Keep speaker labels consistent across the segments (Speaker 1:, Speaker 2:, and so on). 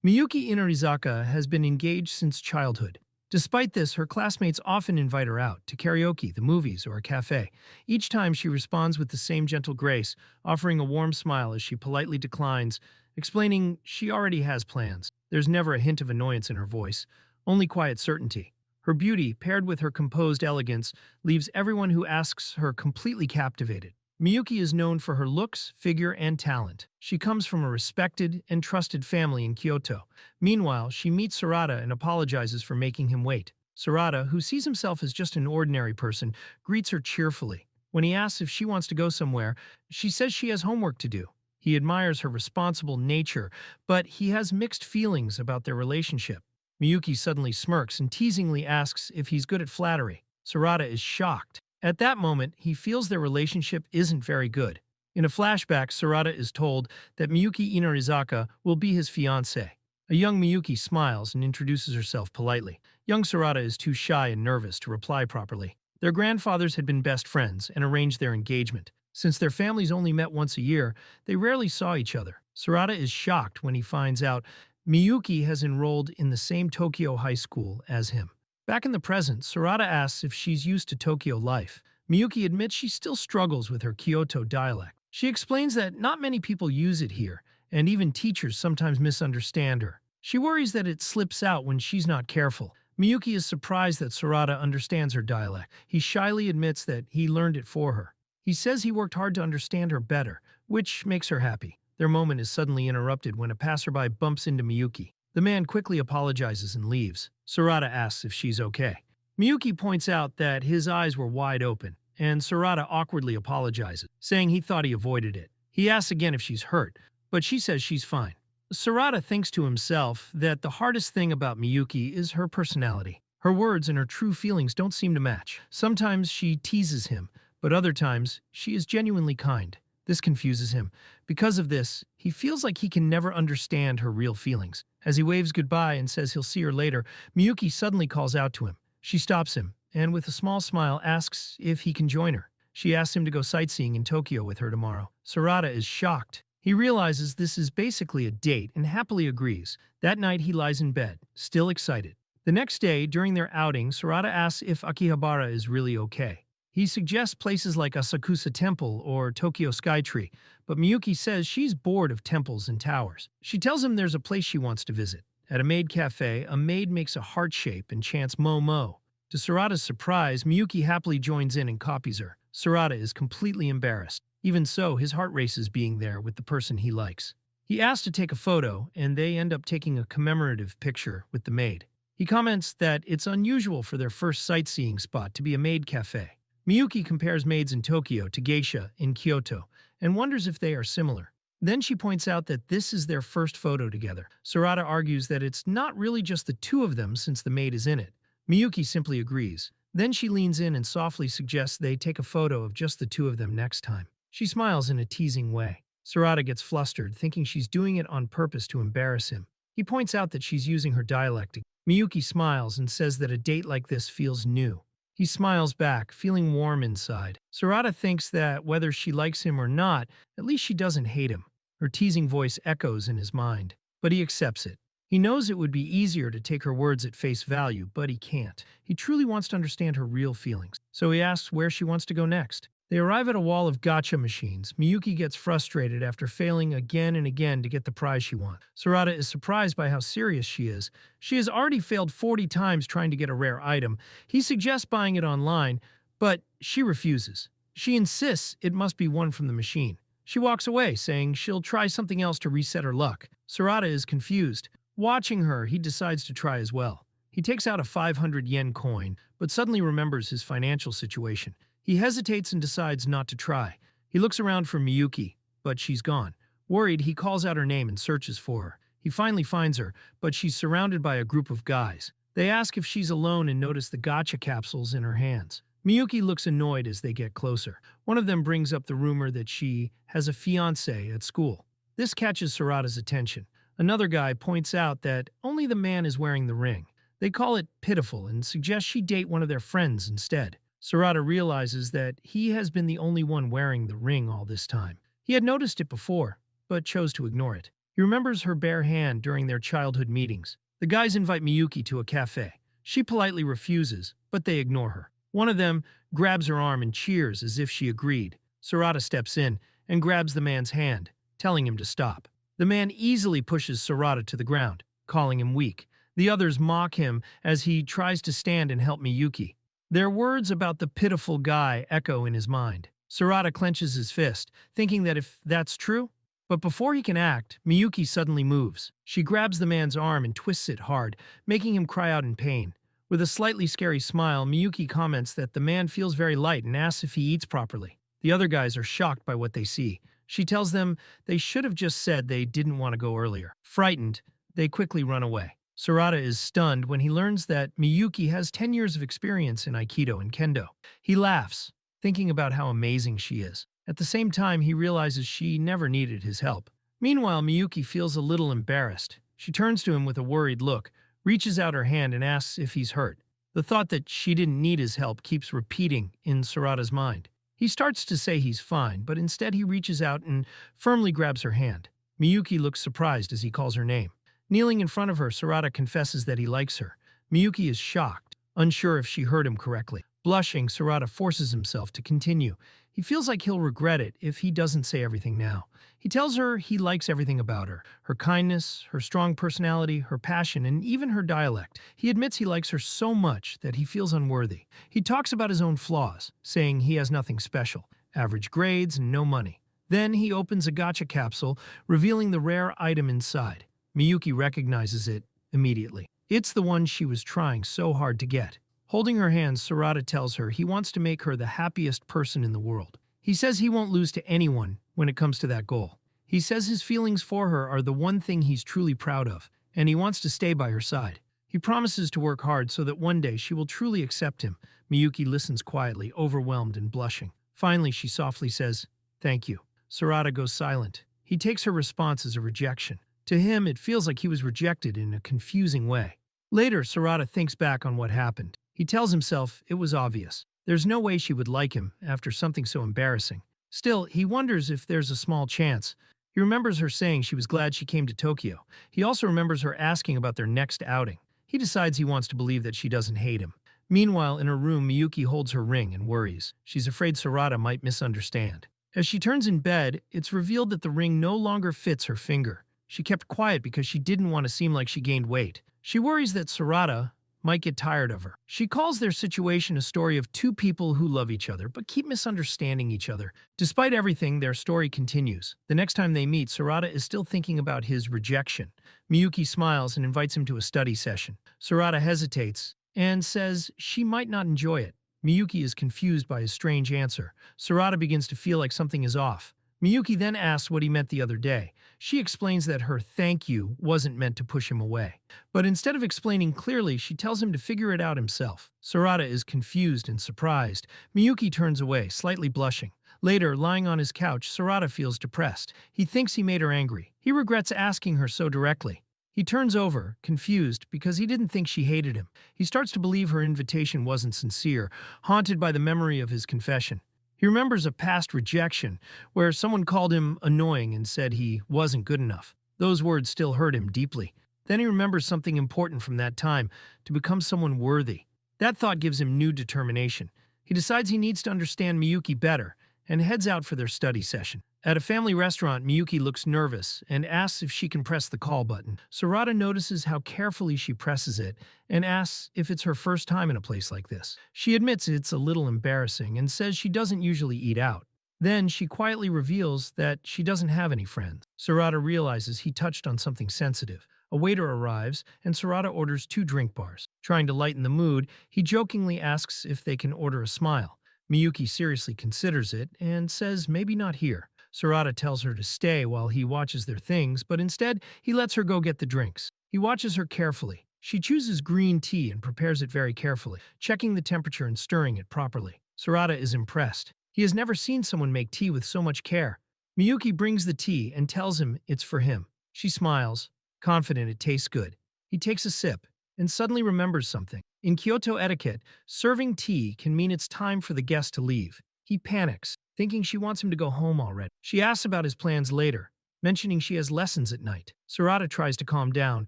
Speaker 1: Miyuki Inarizaka has been engaged since childhood. Despite this, her classmates often invite her out to karaoke, the movies, or a cafe. Each time she responds with the same gentle grace, offering a warm smile as she politely declines, explaining she already has plans. There's never a hint of annoyance in her voice, only quiet certainty. Her beauty, paired with her composed elegance, leaves everyone who asks her completely captivated. Miyuki is known for her looks, figure, and talent. She comes from a respected and trusted family in Kyoto. Meanwhile, she meets Sarada and apologizes for making him wait. Sarada, who sees himself as just an ordinary person, greets her cheerfully. When he asks if she wants to go somewhere, she says she has homework to do. He admires her responsible nature, but he has mixed feelings about their relationship. Miyuki suddenly smirks and teasingly asks if he's good at flattery. Sarada is shocked. At that moment, he feels their relationship isn't very good. In a flashback, Sarada is told that Miyuki Inarizaka will be his fiancée. A young Miyuki smiles and introduces herself politely. Young Sarada is too shy and nervous to reply properly. Their grandfathers had been best friends and arranged their engagement. Since their families only met once a year, they rarely saw each other. Sarada is shocked when he finds out Miyuki has enrolled in the same Tokyo high school as him. Back in the present, Sarada asks if she's used to Tokyo life. Miyuki admits she still struggles with her Kyoto dialect. She explains that not many people use it here, and even teachers sometimes misunderstand her. She worries that it slips out when she's not careful. Miyuki is surprised that Sarada understands her dialect. He shyly admits that he learned it for her. He says he worked hard to understand her better, which makes her happy. Their moment is suddenly interrupted when a passerby bumps into Miyuki. The man quickly apologizes and leaves. Sarada asks if she's okay. Miyuki points out that his eyes were wide open, and Sarada awkwardly apologizes, saying he thought he avoided it. He asks again if she's hurt, but she says she's fine. Sarada thinks to himself that the hardest thing about Miyuki is her personality. Her words and her true feelings don't seem to match. Sometimes she teases him, but other times she is genuinely kind. This confuses him. Because of this, he feels like he can never understand her real feelings. As he waves goodbye and says he'll see her later, Miyuki suddenly calls out to him. She stops him, and with a small smile asks if he can join her. She asks him to go sightseeing in Tokyo with her tomorrow. Sarada is shocked. He realizes this is basically a date and happily agrees. That night he lies in bed, still excited. The next day, during their outing, Sarada asks if Akihabara is really okay. He suggests places like Asakusa Temple or Tokyo Skytree, but Miyuki says she's bored of temples and towers. She tells him there's a place she wants to visit. At a maid cafe, a maid makes a heart shape and chants "Mo Mo." To Sarada's surprise, Miyuki happily joins in and copies her. Sarada is completely embarrassed. Even so, his heart races being there with the person he likes. He asks to take a photo, and they end up taking a commemorative picture with the maid. He comments that it's unusual for their first sightseeing spot to be a maid cafe. Miyuki compares maids in Tokyo to geisha in Kyoto and wonders if they are similar. Then she points out that this is their first photo together. Sarada argues that it's not really just the two of them since the maid is in it. Miyuki simply agrees. Then she leans in and softly suggests they take a photo of just the two of them next time. She smiles in a teasing way. Sarada gets flustered, thinking she's doing it on purpose to embarrass him. He points out that she's using her dialect. Miyuki smiles and says that a date like this feels new. He smiles back, feeling warm inside. Sarada thinks that whether she likes him or not, at least she doesn't hate him. Her teasing voice echoes in his mind, but he accepts it. He knows it would be easier to take her words at face value, but he can't. He truly wants to understand her real feelings, so he asks where she wants to go next. They arrive at a wall of gacha machines. Miyuki gets frustrated after failing again and again to get the prize she wants. Sarada is surprised by how serious she is. She has already failed 40 times trying to get a rare item. He suggests buying it online, but she refuses. She insists it must be one from the machine. She walks away, saying she'll try something else to reset her luck. Sarada is confused. Watching her, he decides to try as well. He takes out a 500 yen coin, but suddenly remembers his financial situation. He hesitates and decides not to try. He looks around for Miyuki, but she's gone. Worried, he calls out her name and searches for her. He finally finds her, but she's surrounded by a group of guys. They ask if she's alone and notice the gacha capsules in her hands. Miyuki looks annoyed as they get closer. One of them brings up the rumor that she has a fiancé at school. This catches Sarada's attention. Another guy points out that only the man is wearing the ring. They call it pitiful and suggest she date one of their friends instead. Sarada realizes that he has been the only one wearing the ring all this time. He had noticed it before, but chose to ignore it. He remembers her bare hand during their childhood meetings. The guys invite Miyuki to a cafe. She politely refuses, but they ignore her. One of them grabs her arm and cheers as if she agreed. Sarada steps in and grabs the man's hand, telling him to stop. The man easily pushes Sarada to the ground, calling him weak. The others mock him as he tries to stand and help Miyuki. Their words about the pitiful guy echo in his mind. Sarada clenches his fist, thinking that if that's true. But before he can act, Miyuki suddenly moves. She grabs the man's arm and twists it hard, making him cry out in pain. With a slightly scary smile, Miyuki comments that the man feels very light and asks if he eats properly. The other guys are shocked by what they see. She tells them they should have just said they didn't want to go earlier. Frightened, they quickly run away. Sarada is stunned when he learns that Miyuki has 10 years of experience in Aikido and Kendo. He laughs, thinking about how amazing she is. At the same time, he realizes she never needed his help. Meanwhile, Miyuki feels a little embarrassed. She turns to him with a worried look, reaches out her hand and asks if he's hurt. The thought that she didn't need his help keeps repeating in Sarada's mind. He starts to say he's fine, but instead he reaches out and firmly grabs her hand. Miyuki looks surprised as he calls her name. Kneeling in front of her, Sarada confesses that he likes her. Miyuki is shocked, unsure if she heard him correctly. Blushing, Sarada forces himself to continue. He feels like he'll regret it if he doesn't say everything now. He tells her he likes everything about her. Her kindness, her strong personality, her passion, and even her dialect. He admits he likes her so much that he feels unworthy. He talks about his own flaws, saying he has nothing special, average grades, and no money. Then he opens a gacha capsule, revealing the rare item inside. Miyuki recognizes it immediately. It's the one she was trying so hard to get. Holding her hand, Sarada tells her he wants to make her the happiest person in the world. He says he won't lose to anyone when it comes to that goal. He says his feelings for her are the one thing he's truly proud of, and he wants to stay by her side. He promises to work hard so that one day she will truly accept him. Miyuki listens quietly, overwhelmed and blushing. Finally, she softly says, "Thank you." Sarada goes silent. He takes her response as a rejection. To him, it feels like he was rejected in a confusing way. Later, Sarada thinks back on what happened. He tells himself it was obvious. There's no way she would like him after something so embarrassing. Still, he wonders if there's a small chance. He remembers her saying she was glad she came to Tokyo. He also remembers her asking about their next outing. He decides he wants to believe that she doesn't hate him. Meanwhile, in her room, Miyuki holds her ring and worries. She's afraid Sarada might misunderstand. As she turns in bed, it's revealed that the ring no longer fits her finger. She kept quiet because she didn't want to seem like she gained weight. She worries that Sarada might get tired of her. She calls their situation a story of two people who love each other but keep misunderstanding each other. Despite everything, their story continues. The next time they meet, Sarada is still thinking about his rejection. Miyuki smiles and invites him to a study session. Sarada hesitates and says she might not enjoy it. Miyuki is confused by his strange answer. Sarada begins to feel like something is off. Miyuki then asks what he meant the other day. She explains that her thank you wasn't meant to push him away. But instead of explaining clearly, she tells him to figure it out himself. Sarada is confused and surprised. Miyuki turns away, slightly blushing. Later, lying on his couch, Sarada feels depressed. He thinks he made her angry. He regrets asking her so directly. He turns over, confused, because he didn't think she hated him. He starts to believe her invitation wasn't sincere, haunted by the memory of his confession. He remembers a past rejection where someone called him annoying and said he wasn't good enough. Those words still hurt him deeply. Then he remembers something important from that time, to become someone worthy. That thought gives him new determination. He decides he needs to understand Miyuki better and heads out for their study session. At a family restaurant, Miyuki looks nervous and asks if she can press the call button. Sarada notices how carefully she presses it and asks if it's her first time in a place like this. She admits it's a little embarrassing and says she doesn't usually eat out. Then she quietly reveals that she doesn't have any friends. Sarada realizes he touched on something sensitive. A waiter arrives and Sarada orders 2 drink bars. Trying to lighten the mood, he jokingly asks if they can order a smile. Miyuki seriously considers it and says maybe not here. Sarada tells her to stay while he watches their things, but instead, he lets her go get the drinks. He watches her carefully. She chooses green tea and prepares it very carefully, checking the temperature and stirring it properly. Sarada is impressed. He has never seen someone make tea with so much care. Miyuki brings the tea and tells him it's for him. She smiles, confident it tastes good. He takes a sip and suddenly remembers something. In Kyoto etiquette, serving tea can mean it's time for the guest to leave. He panics, thinking she wants him to go home already. She asks about his plans later. mentioning she has lessons at night. Sarada tries to calm down,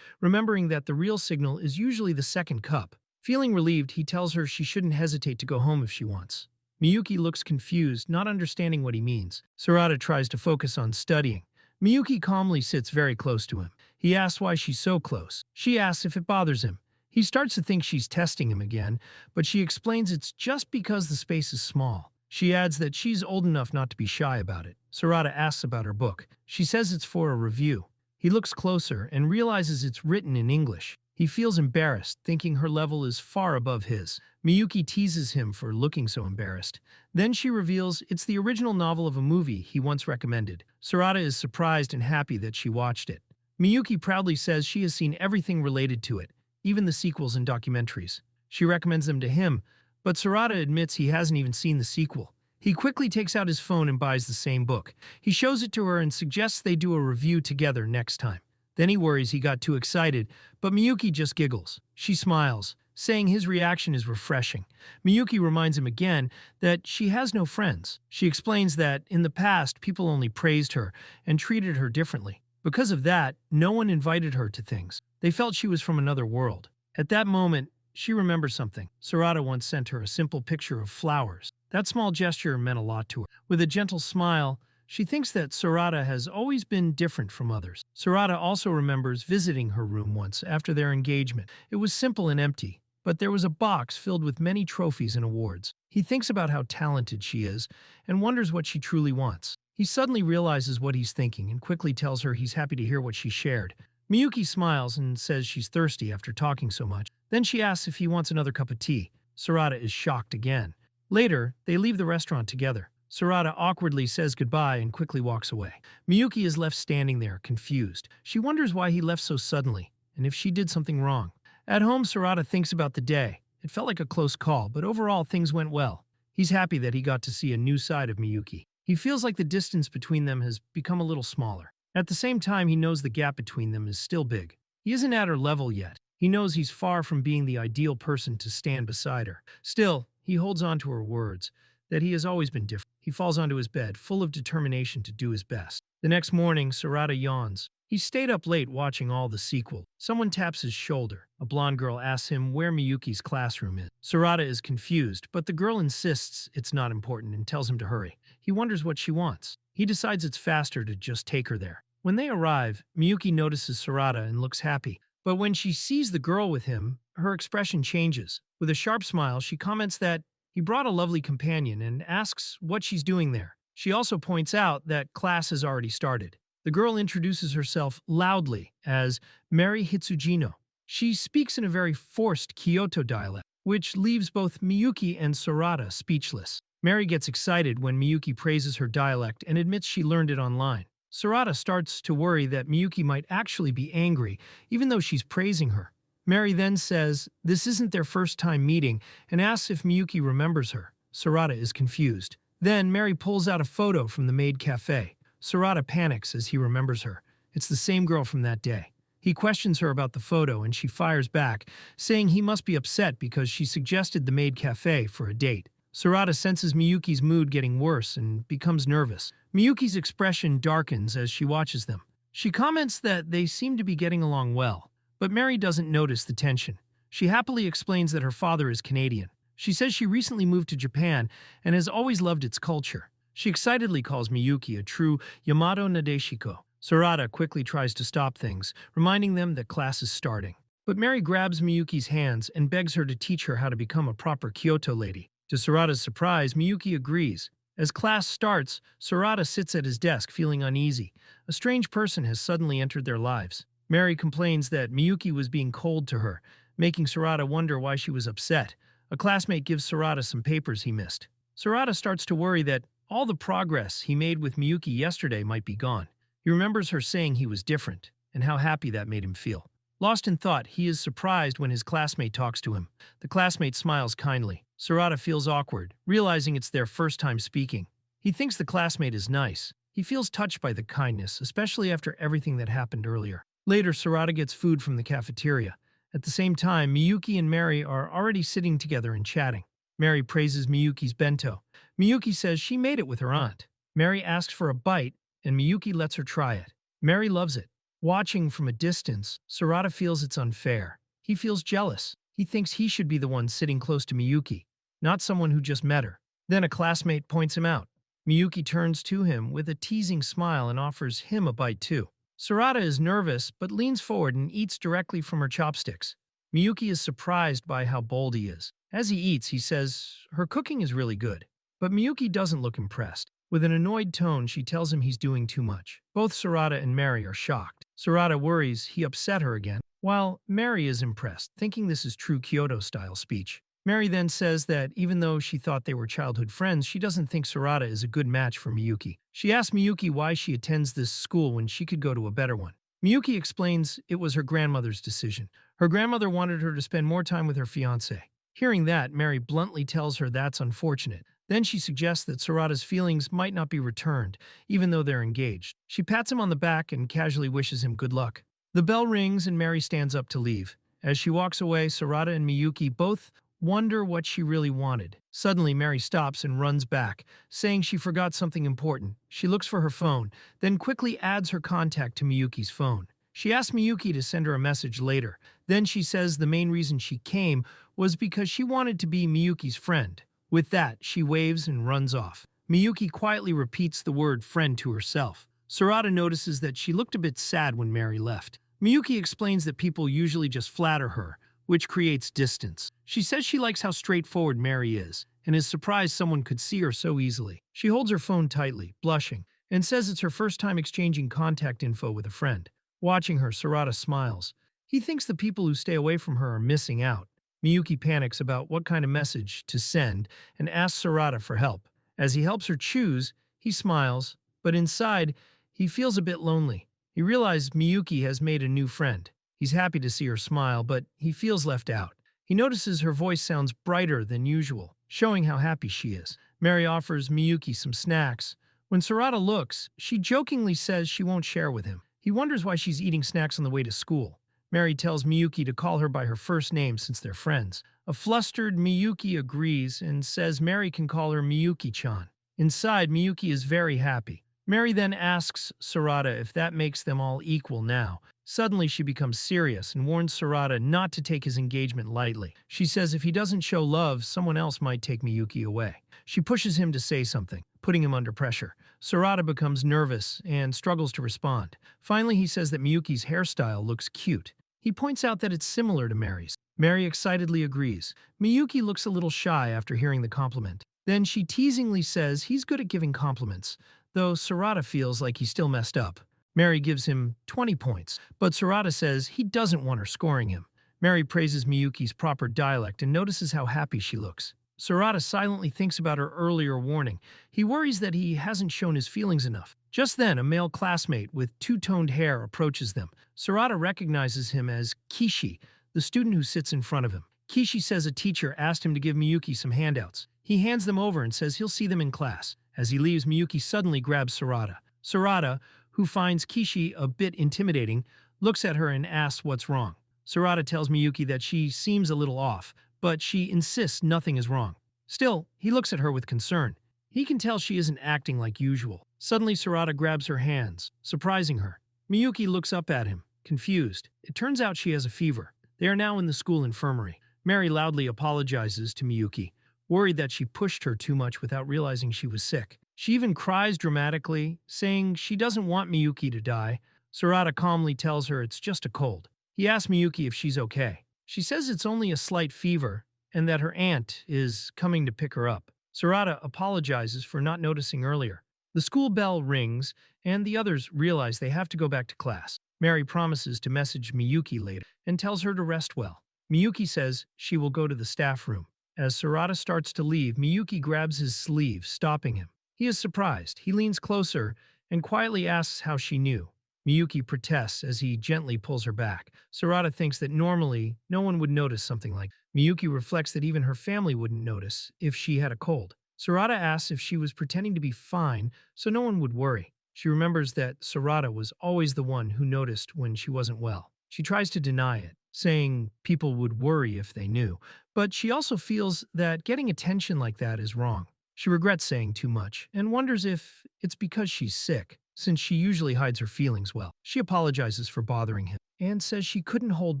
Speaker 1: remembering that the real signal is usually the second cup. Feeling relieved, he tells her she shouldn't hesitate to go home if she wants. Miyuki looks confused, not understanding what he means. Sarada tries to focus on studying. Miyuki calmly sits very close to him. He asks why she's so close. She asks if it bothers him. He starts to think she's testing him again, but she explains it's just because the space is small. She adds that she's old enough not to be shy about it. Sarada asks about her book. She says it's for a review. He looks closer and realizes it's written in English. He feels embarrassed, thinking her level is far above his. Miyuki teases him for looking so embarrassed. Then she reveals it's the original novel of a movie he once recommended. Sarada is surprised and happy that she watched it. Miyuki proudly says she has seen everything related to it, even the sequels and documentaries. She recommends them to him, but Sarada admits he hasn't even seen the sequel. He quickly takes out his phone and buys the same book. He shows it to her and suggests they do a review together next time. Then he worries he got too excited, but Miyuki just giggles. She smiles, saying his reaction is refreshing. Miyuki reminds him again that she has no friends. She explains that in the past, people only praised her and treated her differently. Because of that, no one invited her to things. They felt she was from another world. At that moment, she remembers something. Sarada once sent her a simple picture of flowers. That small gesture meant a lot to her. With a gentle smile, she thinks that Sarada has always been different from others. Sarada also remembers visiting her room once after their engagement. It was simple and empty, but there was a box filled with many trophies and awards. He thinks about how talented she is and wonders what she truly wants. He suddenly realizes what he's thinking and quickly tells her he's happy to hear what she shared. Miyuki smiles and says she's thirsty after talking so much. Then she asks if he wants another cup of tea. Sarada is shocked again. Later, they leave the restaurant together. Sarada awkwardly says goodbye and quickly walks away. Miyuki is left standing there, confused. She wonders why he left so suddenly, and if she did something wrong. At home, Sarada thinks about the day. It felt like a close call, but overall things went well. He's happy that he got to see a new side of Miyuki. He feels like the distance between them has become a little smaller. At the same time, he knows the gap between them is still big. He isn't at her level yet. He knows he's far from being the ideal person to stand beside her. Still, he holds on to her words, that he has always been different. He falls onto his bed, full of determination to do his best. The next morning, Sarada yawns. He stayed up late watching all the sequel. Someone taps his shoulder. A blonde girl asks him where Miyuki's classroom is. Sarada is confused, but the girl insists it's not important and tells him to hurry. He wonders what she wants. He decides it's faster to just take her there. When they arrive, Miyuki notices Sarada and looks happy. But when she sees the girl with him, her expression changes. With a sharp smile, she comments that he brought a lovely companion and asks what she's doing there. She also points out that class has already started. The girl introduces herself loudly as Mary Hitsujino. She speaks in a very forced Kyoto dialect, which leaves both Miyuki and Sarada speechless. Mary gets excited when Miyuki praises her dialect and admits she learned it online. Sarada starts to worry that Miyuki might actually be angry, even though she's praising her. Mary then says this isn't their first time meeting and asks if Miyuki remembers her. Sarada is confused. Then Mary pulls out a photo from the maid cafe. Sarada panics as he remembers her. It's the same girl from that day. He questions her about the photo and she fires back, saying he must be upset because she suggested the maid cafe for a date. Sarada senses Miyuki's mood getting worse and becomes nervous. Miyuki's expression darkens as she watches them. She comments that they seem to be getting along well. But Mary doesn't notice the tension. She happily explains that her father is Canadian. She says she recently moved to Japan and has always loved its culture. She excitedly calls Miyuki a true Yamato Nadeshiko. Sarada quickly tries to stop things, reminding them that class is starting. But Mary grabs Miyuki's hands and begs her to teach her how to become a proper Kyoto lady. To Sarada's surprise, Miyuki agrees. As class starts, Sarada sits at his desk feeling uneasy. A strange person has suddenly entered their lives. Mary complains that Miyuki was being cold to her, making Sarada wonder why she was upset. A classmate gives Sarada some papers he missed. Sarada starts to worry that all the progress he made with Miyuki yesterday might be gone. He remembers her saying he was different, and how happy that made him feel. Lost in thought, he is surprised when his classmate talks to him. The classmate smiles kindly. Sarada feels awkward, realizing it's their first time speaking. He thinks the classmate is nice. He feels touched by the kindness, especially after everything that happened earlier. Later, Sarada gets food from the cafeteria. At the same time, Miyuki and Mary are already sitting together and chatting. Mary praises Miyuki's bento. Miyuki says she made it with her aunt. Mary asks for a bite, and Miyuki lets her try it. Mary loves it. Watching from a distance, Sarada feels it's unfair. He feels jealous. He thinks he should be the one sitting close to Miyuki, not someone who just met her. Then a classmate points him out. Miyuki turns to him with a teasing smile and offers him a bite too. Sarada is nervous but leans forward and eats directly from her chopsticks. Miyuki is surprised by how bold he is. As he eats, he says, her cooking is really good. But Miyuki doesn't look impressed. With an annoyed tone, she tells him he's doing too much. Both Sarada and Mary are shocked. Sarada worries he upset her again, while Mary is impressed, thinking this is true Kyoto-style speech. Mary then says that even though she thought they were childhood friends, she doesn't think Sarada is a good match for Miyuki. She asks Miyuki why she attends this school when she could go to a better one. Miyuki explains it was her grandmother's decision. Her grandmother wanted her to spend more time with her fiancé. Hearing that, Mary bluntly tells her that's unfortunate. Then she suggests that Sarada's feelings might not be returned, even though they're engaged. She pats him on the back and casually wishes him good luck. The bell rings and Mary stands up to leave. As she walks away, Sarada and Miyuki both wonder what she really wanted. Suddenly, Mary stops and runs back, saying she forgot something important. She looks for her phone, then quickly adds her contact to Miyuki's phone. She asks Miyuki to send her a message later. Then she says the main reason she came was because she wanted to be Miyuki's friend. With that, she waves and runs off. Miyuki quietly repeats the word friend to herself. Sarada notices that she looked a bit sad when Mary left. Miyuki explains that people usually just flatter her, which creates distance. She says she likes how straightforward Mary is, and is surprised someone could see her so easily. She holds her phone tightly, blushing, and says it's her first time exchanging contact info with a friend. Watching her, Sarada smiles. He thinks the people who stay away from her are missing out. Miyuki panics about what kind of message to send and asks Sarada for help. As he helps her choose, he smiles, but inside, he feels a bit lonely. He realizes Miyuki has made a new friend. He's happy to see her smile, but he feels left out. He notices her voice sounds brighter than usual, showing how happy she is. Mary offers Miyuki some snacks. When Sarada looks, she jokingly says she won't share with him. He wonders why she's eating snacks on the way to school. Mary tells Miyuki to call her by her first name since they're friends. A flustered Miyuki agrees and says Mary can call her Miyuki-chan. Inside, Miyuki is very happy. Mary then asks Sarada if that makes them all equal now. Suddenly, she becomes serious and warns Sarada not to take his engagement lightly. She says if he doesn't show love, someone else might take Miyuki away. She pushes him to say something, putting him under pressure. Sarada becomes nervous and struggles to respond. Finally, he says that Miyuki's hairstyle looks cute. He points out that it's similar to Mary's. Mary excitedly agrees. Miyuki looks a little shy after hearing the compliment. Then she teasingly says he's good at giving compliments, though Sarada feels like he still messed up. Mary gives him 20 points, but Sarada says he doesn't want her scoring him. Mary praises Miyuki's proper dialect and notices how happy she looks. Sarada silently thinks about her earlier warning. He worries that he hasn't shown his feelings enough. Just then, a male classmate with two-toned hair approaches them. Sarada recognizes him as Kishi, the student who sits in front of him. Kishi says a teacher asked him to give Miyuki some handouts. He hands them over and says he'll see them in class. As he leaves, Miyuki suddenly grabs Sarada. Sarada, who finds Kishi a bit intimidating, looks at her and asks what's wrong. Sarada tells Miyuki that she seems a little off, but she insists nothing is wrong. Still, he looks at her with concern. He can tell she isn't acting like usual. Suddenly, Sarada grabs her hands, surprising her. Miyuki looks up at him, confused. It turns out she has a fever. They are now in the school infirmary. Mary loudly apologizes to Miyuki, worried that she pushed her too much without realizing she was sick. She even cries dramatically, saying she doesn't want Miyuki to die. Sarada calmly tells her it's just a cold. He asks Miyuki if she's okay. She says it's only a slight fever and that her aunt is coming to pick her up. Sarada apologizes for not noticing earlier. The school bell rings, and the others realize they have to go back to class. Mary promises to message Miyuki later and tells her to rest well. Miyuki says she will go to the staff room. As Sarada starts to leave, Miyuki grabs his sleeve, stopping him. He is surprised. He leans closer and quietly asks how she knew. Miyuki protests as he gently pulls her back. Sarada thinks that normally no one would notice something like that. Miyuki reflects that even her family wouldn't notice if she had a cold. Sarada asks if she was pretending to be fine so no one would worry. She remembers that Sarada was always the one who noticed when she wasn't well. She tries to deny it, saying people would worry if they knew, but she also feels that getting attention like that is wrong. She regrets saying too much and wonders if it's because she's sick. since she usually hides her feelings well. She apologizes for bothering him and says she couldn't hold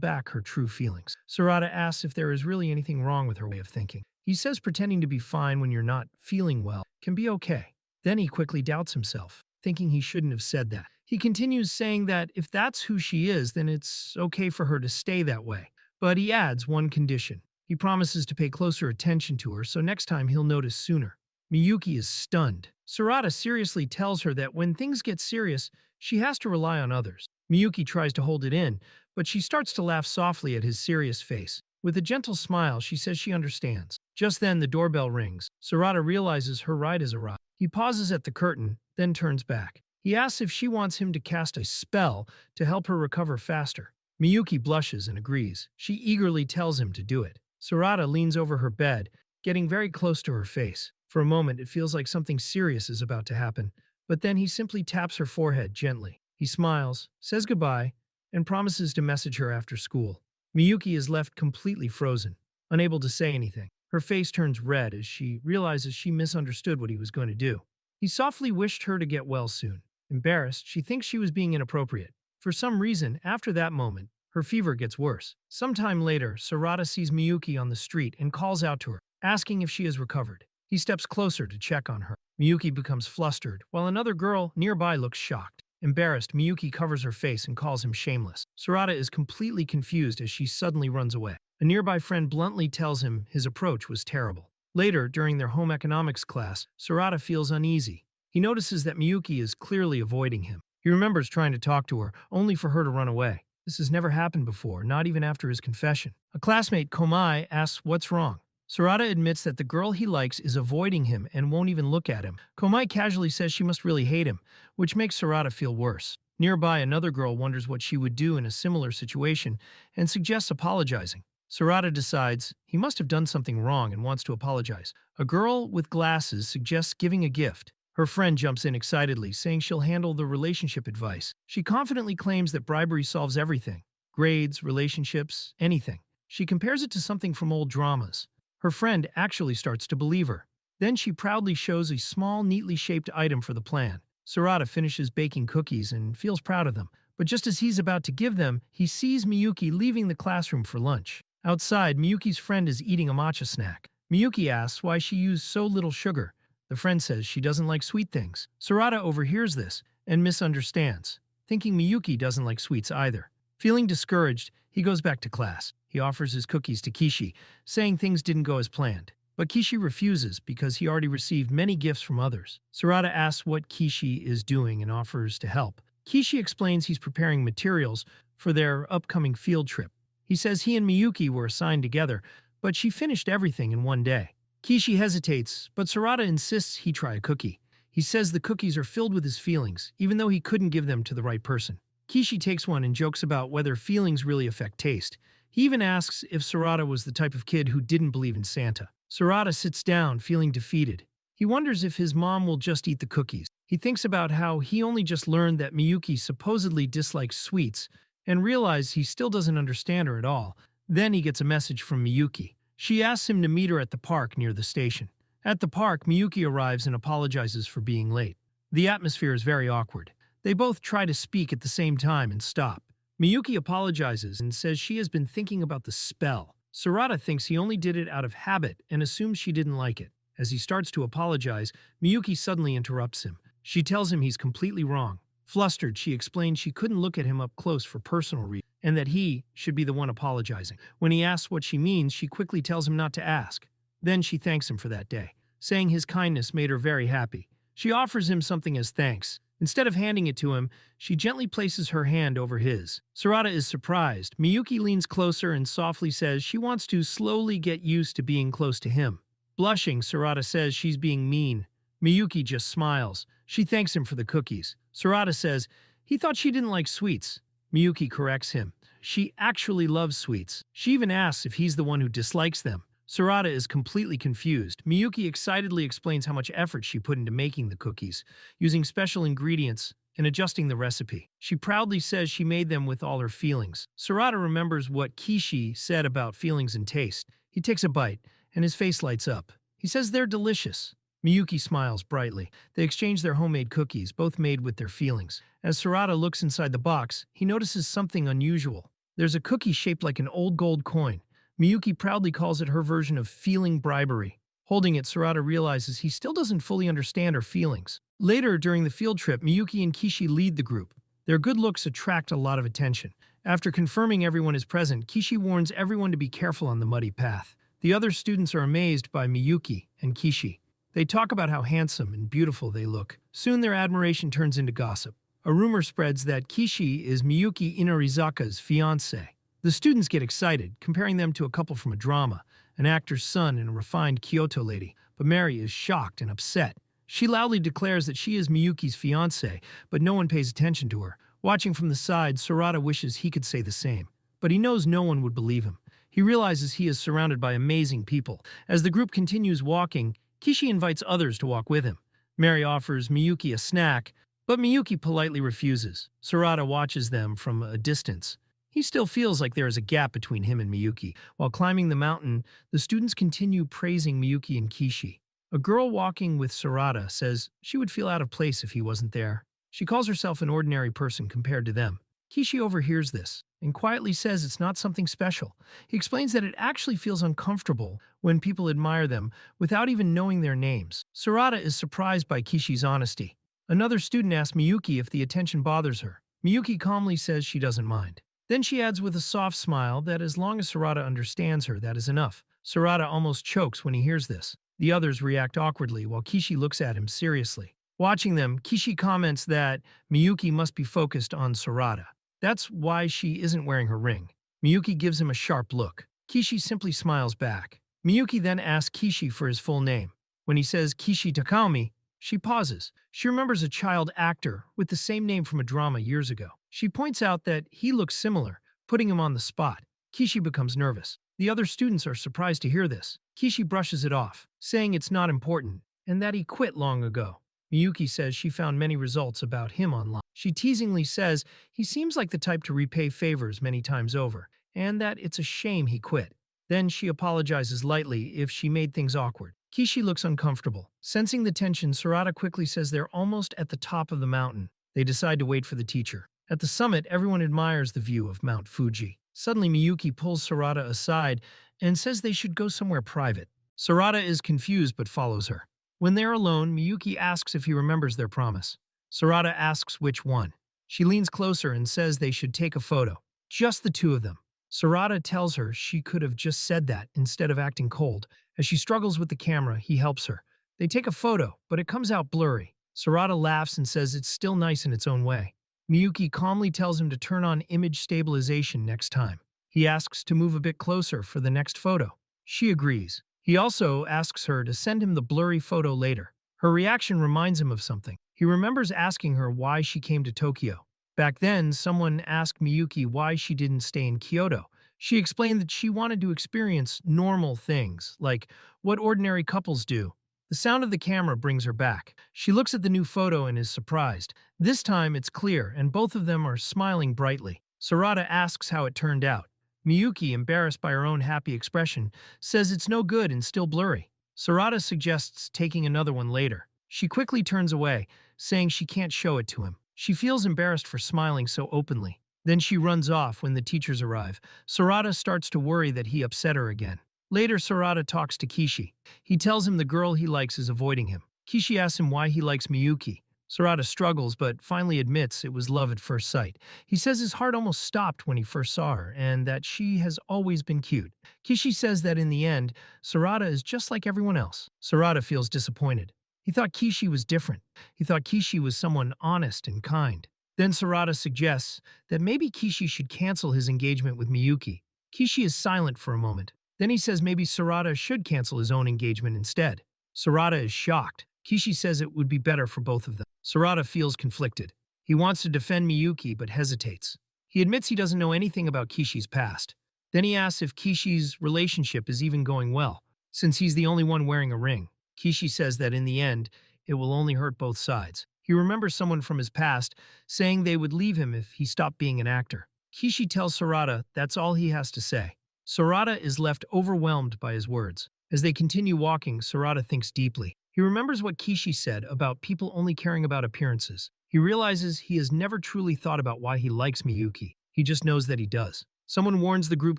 Speaker 1: back her true feelings. Sarada asks if there is really anything wrong with her way of thinking. He says pretending to be fine when you're not feeling well can be okay. Then he quickly doubts himself, thinking he shouldn't have said that. He continues saying that if that's who she is, then it's okay for her to stay that way. But he adds one condition. He promises to pay closer attention to her, so next time he'll notice sooner. Miyuki is stunned. Sarada seriously tells her that when things get serious, she has to rely on others. Miyuki tries to hold it in, but she starts to laugh softly at his serious face. With a gentle smile, she says she understands. Just then, the doorbell rings. Sarada realizes her ride has arrived. He pauses at the curtain, then turns back. He asks if she wants him to cast a spell to help her recover faster. Miyuki blushes and agrees. She eagerly tells him to do it. Sarada leans over her bed, getting very close to her face. For a moment, it feels like something serious is about to happen, but then he simply taps her forehead gently. He smiles, says goodbye, and promises to message her after school. Miyuki is left completely frozen, unable to say anything. Her face turns red as she realizes she misunderstood what he was going to do. He softly wished her to get well soon. Embarrassed, she thinks she was being inappropriate. For some reason, after that moment, her fever gets worse. Sometime later, Sarada sees Miyuki on the street and calls out to her, asking if she has recovered. He steps closer to check on her. Miyuki becomes flustered, while another girl nearby looks shocked. Embarrassed, Miyuki covers her face and calls him shameless. Sarada is completely confused as she suddenly runs away. A nearby friend bluntly tells him his approach was terrible. Later, during their home economics class, Sarada feels uneasy. He notices that Miyuki is clearly avoiding him. He remembers trying to talk to her, only for her to run away. This has never happened before, not even after his confession. A classmate, Komai, asks what's wrong. Sarada admits that the girl he likes is avoiding him and won't even look at him. Komai casually says she must really hate him, which makes Sarada feel worse. Nearby, another girl wonders what she would do in a similar situation and suggests apologizing. Sarada decides he must have done something wrong and wants to apologize. A girl with glasses suggests giving a gift. Her friend jumps in excitedly, saying she'll handle the relationship advice. She confidently claims that bribery solves everything. Grades, relationships, anything. She compares it to something from old dramas. Her friend actually starts to believe her. Then she proudly shows a small, neatly shaped item for the plan. Sarada finishes baking cookies and feels proud of them. But just as he's about to give them, he sees Miyuki leaving the classroom for lunch. Outside, Miyuki's friend is eating a matcha snack. Miyuki asks why she used so little sugar. The friend says she doesn't like sweet things. Sarada overhears this and misunderstands, thinking Miyuki doesn't like sweets either. Feeling discouraged, he goes back to class. He offers his cookies to Kishi, saying things didn't go as planned. But Kishi refuses because he already received many gifts from others. Sarada asks what Kishi is doing and offers to help. Kishi explains he's preparing materials for their upcoming field trip. He says he and Miyuki were assigned together, but she finished everything in one day. Kishi hesitates, but Sarada insists he try a cookie. He says the cookies are filled with his feelings, even though he couldn't give them to the right person. Kishi takes one and jokes about whether feelings really affect taste. He even asks if Sarada was the type of kid who didn't believe in Santa. Sarada sits down, feeling defeated. He wonders if his mom will just eat the cookies. He thinks about how he only just learned that Miyuki supposedly dislikes sweets and realizes he still doesn't understand her at all. Then he gets a message from Miyuki. She asks him to meet her at the park near the station. At the park, Miyuki arrives and apologizes for being late. The atmosphere is very awkward. They both try to speak at the same time and stop. Miyuki apologizes and says she has been thinking about the spell. Sarada thinks he only did it out of habit and assumes she didn't like it. As he starts to apologize, Miyuki suddenly interrupts him. She tells him he's completely wrong. Flustered, she explains she couldn't look at him up close for personal reasons, and that he should be the one apologizing. When he asks what she means, she quickly tells him not to ask. Then she thanks him for that day, saying his kindness made her very happy. She offers him something as thanks. Instead of handing it to him, she gently places her hand over his. Sarada is surprised. Miyuki leans closer and softly says she wants to slowly get used to being close to him. Blushing, Sarada says she's being mean. Miyuki just smiles. She thanks him for the cookies. Sarada says he thought she didn't like sweets. Miyuki corrects him. She actually loves sweets. She even asks if he's the one who dislikes them. Sarada is completely confused. Miyuki excitedly explains how much effort she put into making the cookies, using special ingredients and adjusting the recipe. She proudly says she made them with all her feelings. Sarada remembers what Kishi said about feelings and taste. He takes a bite, and his face lights up. He says they're delicious. Miyuki smiles brightly. They exchange their homemade cookies, both made with their feelings. As Sarada looks inside the box, he notices something unusual. There's a cookie shaped like an old gold coin. Miyuki proudly calls it her version of feeling bribery. Holding it, Sarada realizes he still doesn't fully understand her feelings. Later, during the field trip, Miyuki and Kishi lead the group. Their good looks attract a lot of attention. After confirming everyone is present, Kishi warns everyone to be careful on the muddy path. The other students are amazed by Miyuki and Kishi. They talk about how handsome and beautiful they look. Soon their admiration turns into gossip. A rumor spreads that Kishi is Miyuki Inarizaka's fiancé. The students get excited, comparing them to a couple from a drama, an actor's son and a refined Kyoto lady. But Mary is shocked and upset. She loudly declares that she is Miyuki's fiancé, but no one pays attention to her. Watching from the side, Sarada wishes he could say the same. But he knows no one would believe him. He realizes he is surrounded by amazing people. As the group continues walking, Kishi invites others to walk with him. Mary offers Miyuki a snack, but Miyuki politely refuses. Sarada watches them from a distance. He still feels like there is a gap between him and Miyuki. While climbing the mountain, the students continue praising Miyuki and Kishi. A girl walking with Sarada says she would feel out of place if he wasn't there. She calls herself an ordinary person compared to them. Kishi overhears this and quietly says it's not something special. He explains that it actually feels uncomfortable when people admire them without even knowing their names. Sarada is surprised by Kishi's honesty. Another student asks Miyuki if the attention bothers her. Miyuki calmly says she doesn't mind. Then she adds with a soft smile that as long as Sarada understands her, that is enough. Sarada almost chokes when he hears this. The others react awkwardly while Kishi looks at him seriously. Watching them, Kishi comments that Miyuki must be focused on Sarada. That's why she isn't wearing her ring. Miyuki gives him a sharp look. Kishi simply smiles back. Miyuki then asks Kishi for his full name. When he says Kishi Takaomi, she pauses. She remembers a child actor with the same name from a drama years ago. She points out that he looks similar, putting him on the spot. Kishi becomes nervous. The other students are surprised to hear this. Kishi brushes it off, saying it's not important and that he quit long ago. Miyuki says she found many results about him online. She teasingly says he seems like the type to repay favors many times over, and that it's a shame he quit. Then she apologizes lightly if she made things awkward. Kishi looks uncomfortable. Sensing the tension, Sarada quickly says they're almost at the top of the mountain. They decide to wait for the teacher. At the summit, everyone admires the view of Mount Fuji. Suddenly, Miyuki pulls Sarada aside and says they should go somewhere private. Sarada is confused but follows her. When they're alone, Miyuki asks if he remembers their promise. Sarada asks which one. She leans closer and says they should take a photo. Just the two of them. Sarada tells her she could have just said that instead of acting cold. As she struggles with the camera, he helps her. They take a photo, but it comes out blurry. Sarada laughs and says it's still nice in its own way. Miyuki calmly tells him to turn on image stabilization next time. He asks to move a bit closer for the next photo. She agrees. He also asks her to send him the blurry photo later. Her reaction reminds him of something. He remembers asking her why she came to Tokyo. Back then, someone asked Miyuki why she didn't stay in Kyoto. She explained that she wanted to experience normal things, like what ordinary couples do. The sound of the camera brings her back. She looks at the new photo and is surprised. This time it's clear, and both of them are smiling brightly. Sarada asks how it turned out. Miyuki, embarrassed by her own happy expression, says it's no good and still blurry. Sarada suggests taking another one later. She quickly turns away, saying she can't show it to him. She feels embarrassed for smiling so openly. Then she runs off when the teachers arrive. Sarada starts to worry that he upset her again. Later, Sarada talks to Kishi. He tells him the girl he likes is avoiding him. Kishi asks him why he likes Miyuki. Sarada struggles, but finally admits it was love at first sight. He says his heart almost stopped when he first saw her, and that she has always been cute. Kishi says that in the end, Sarada is just like everyone else. Sarada feels disappointed. He thought Kishi was different. He thought Kishi was someone honest and kind. Then Sarada suggests that maybe Kishi should cancel his engagement with Miyuki. Kishi is silent for a moment. Then he says maybe Sarada should cancel his own engagement instead. Sarada is shocked. Kishi says it would be better for both of them. Sarada feels conflicted. He wants to defend Miyuki but hesitates. He admits he doesn't know anything about Kishi's past. Then he asks if Kishi's relationship is even going well, since he's the only one wearing a ring. Kishi says that in the end, it will only hurt both sides. He remembers someone from his past saying they would leave him if he stopped being an actor. Kishi tells Sarada that's all he has to say. Sarada is left overwhelmed by his words. As they continue walking, Sarada thinks deeply. He remembers what Kishi said about people only caring about appearances. He realizes he has never truly thought about why he likes Miyuki. He just knows that he does. Someone warns the group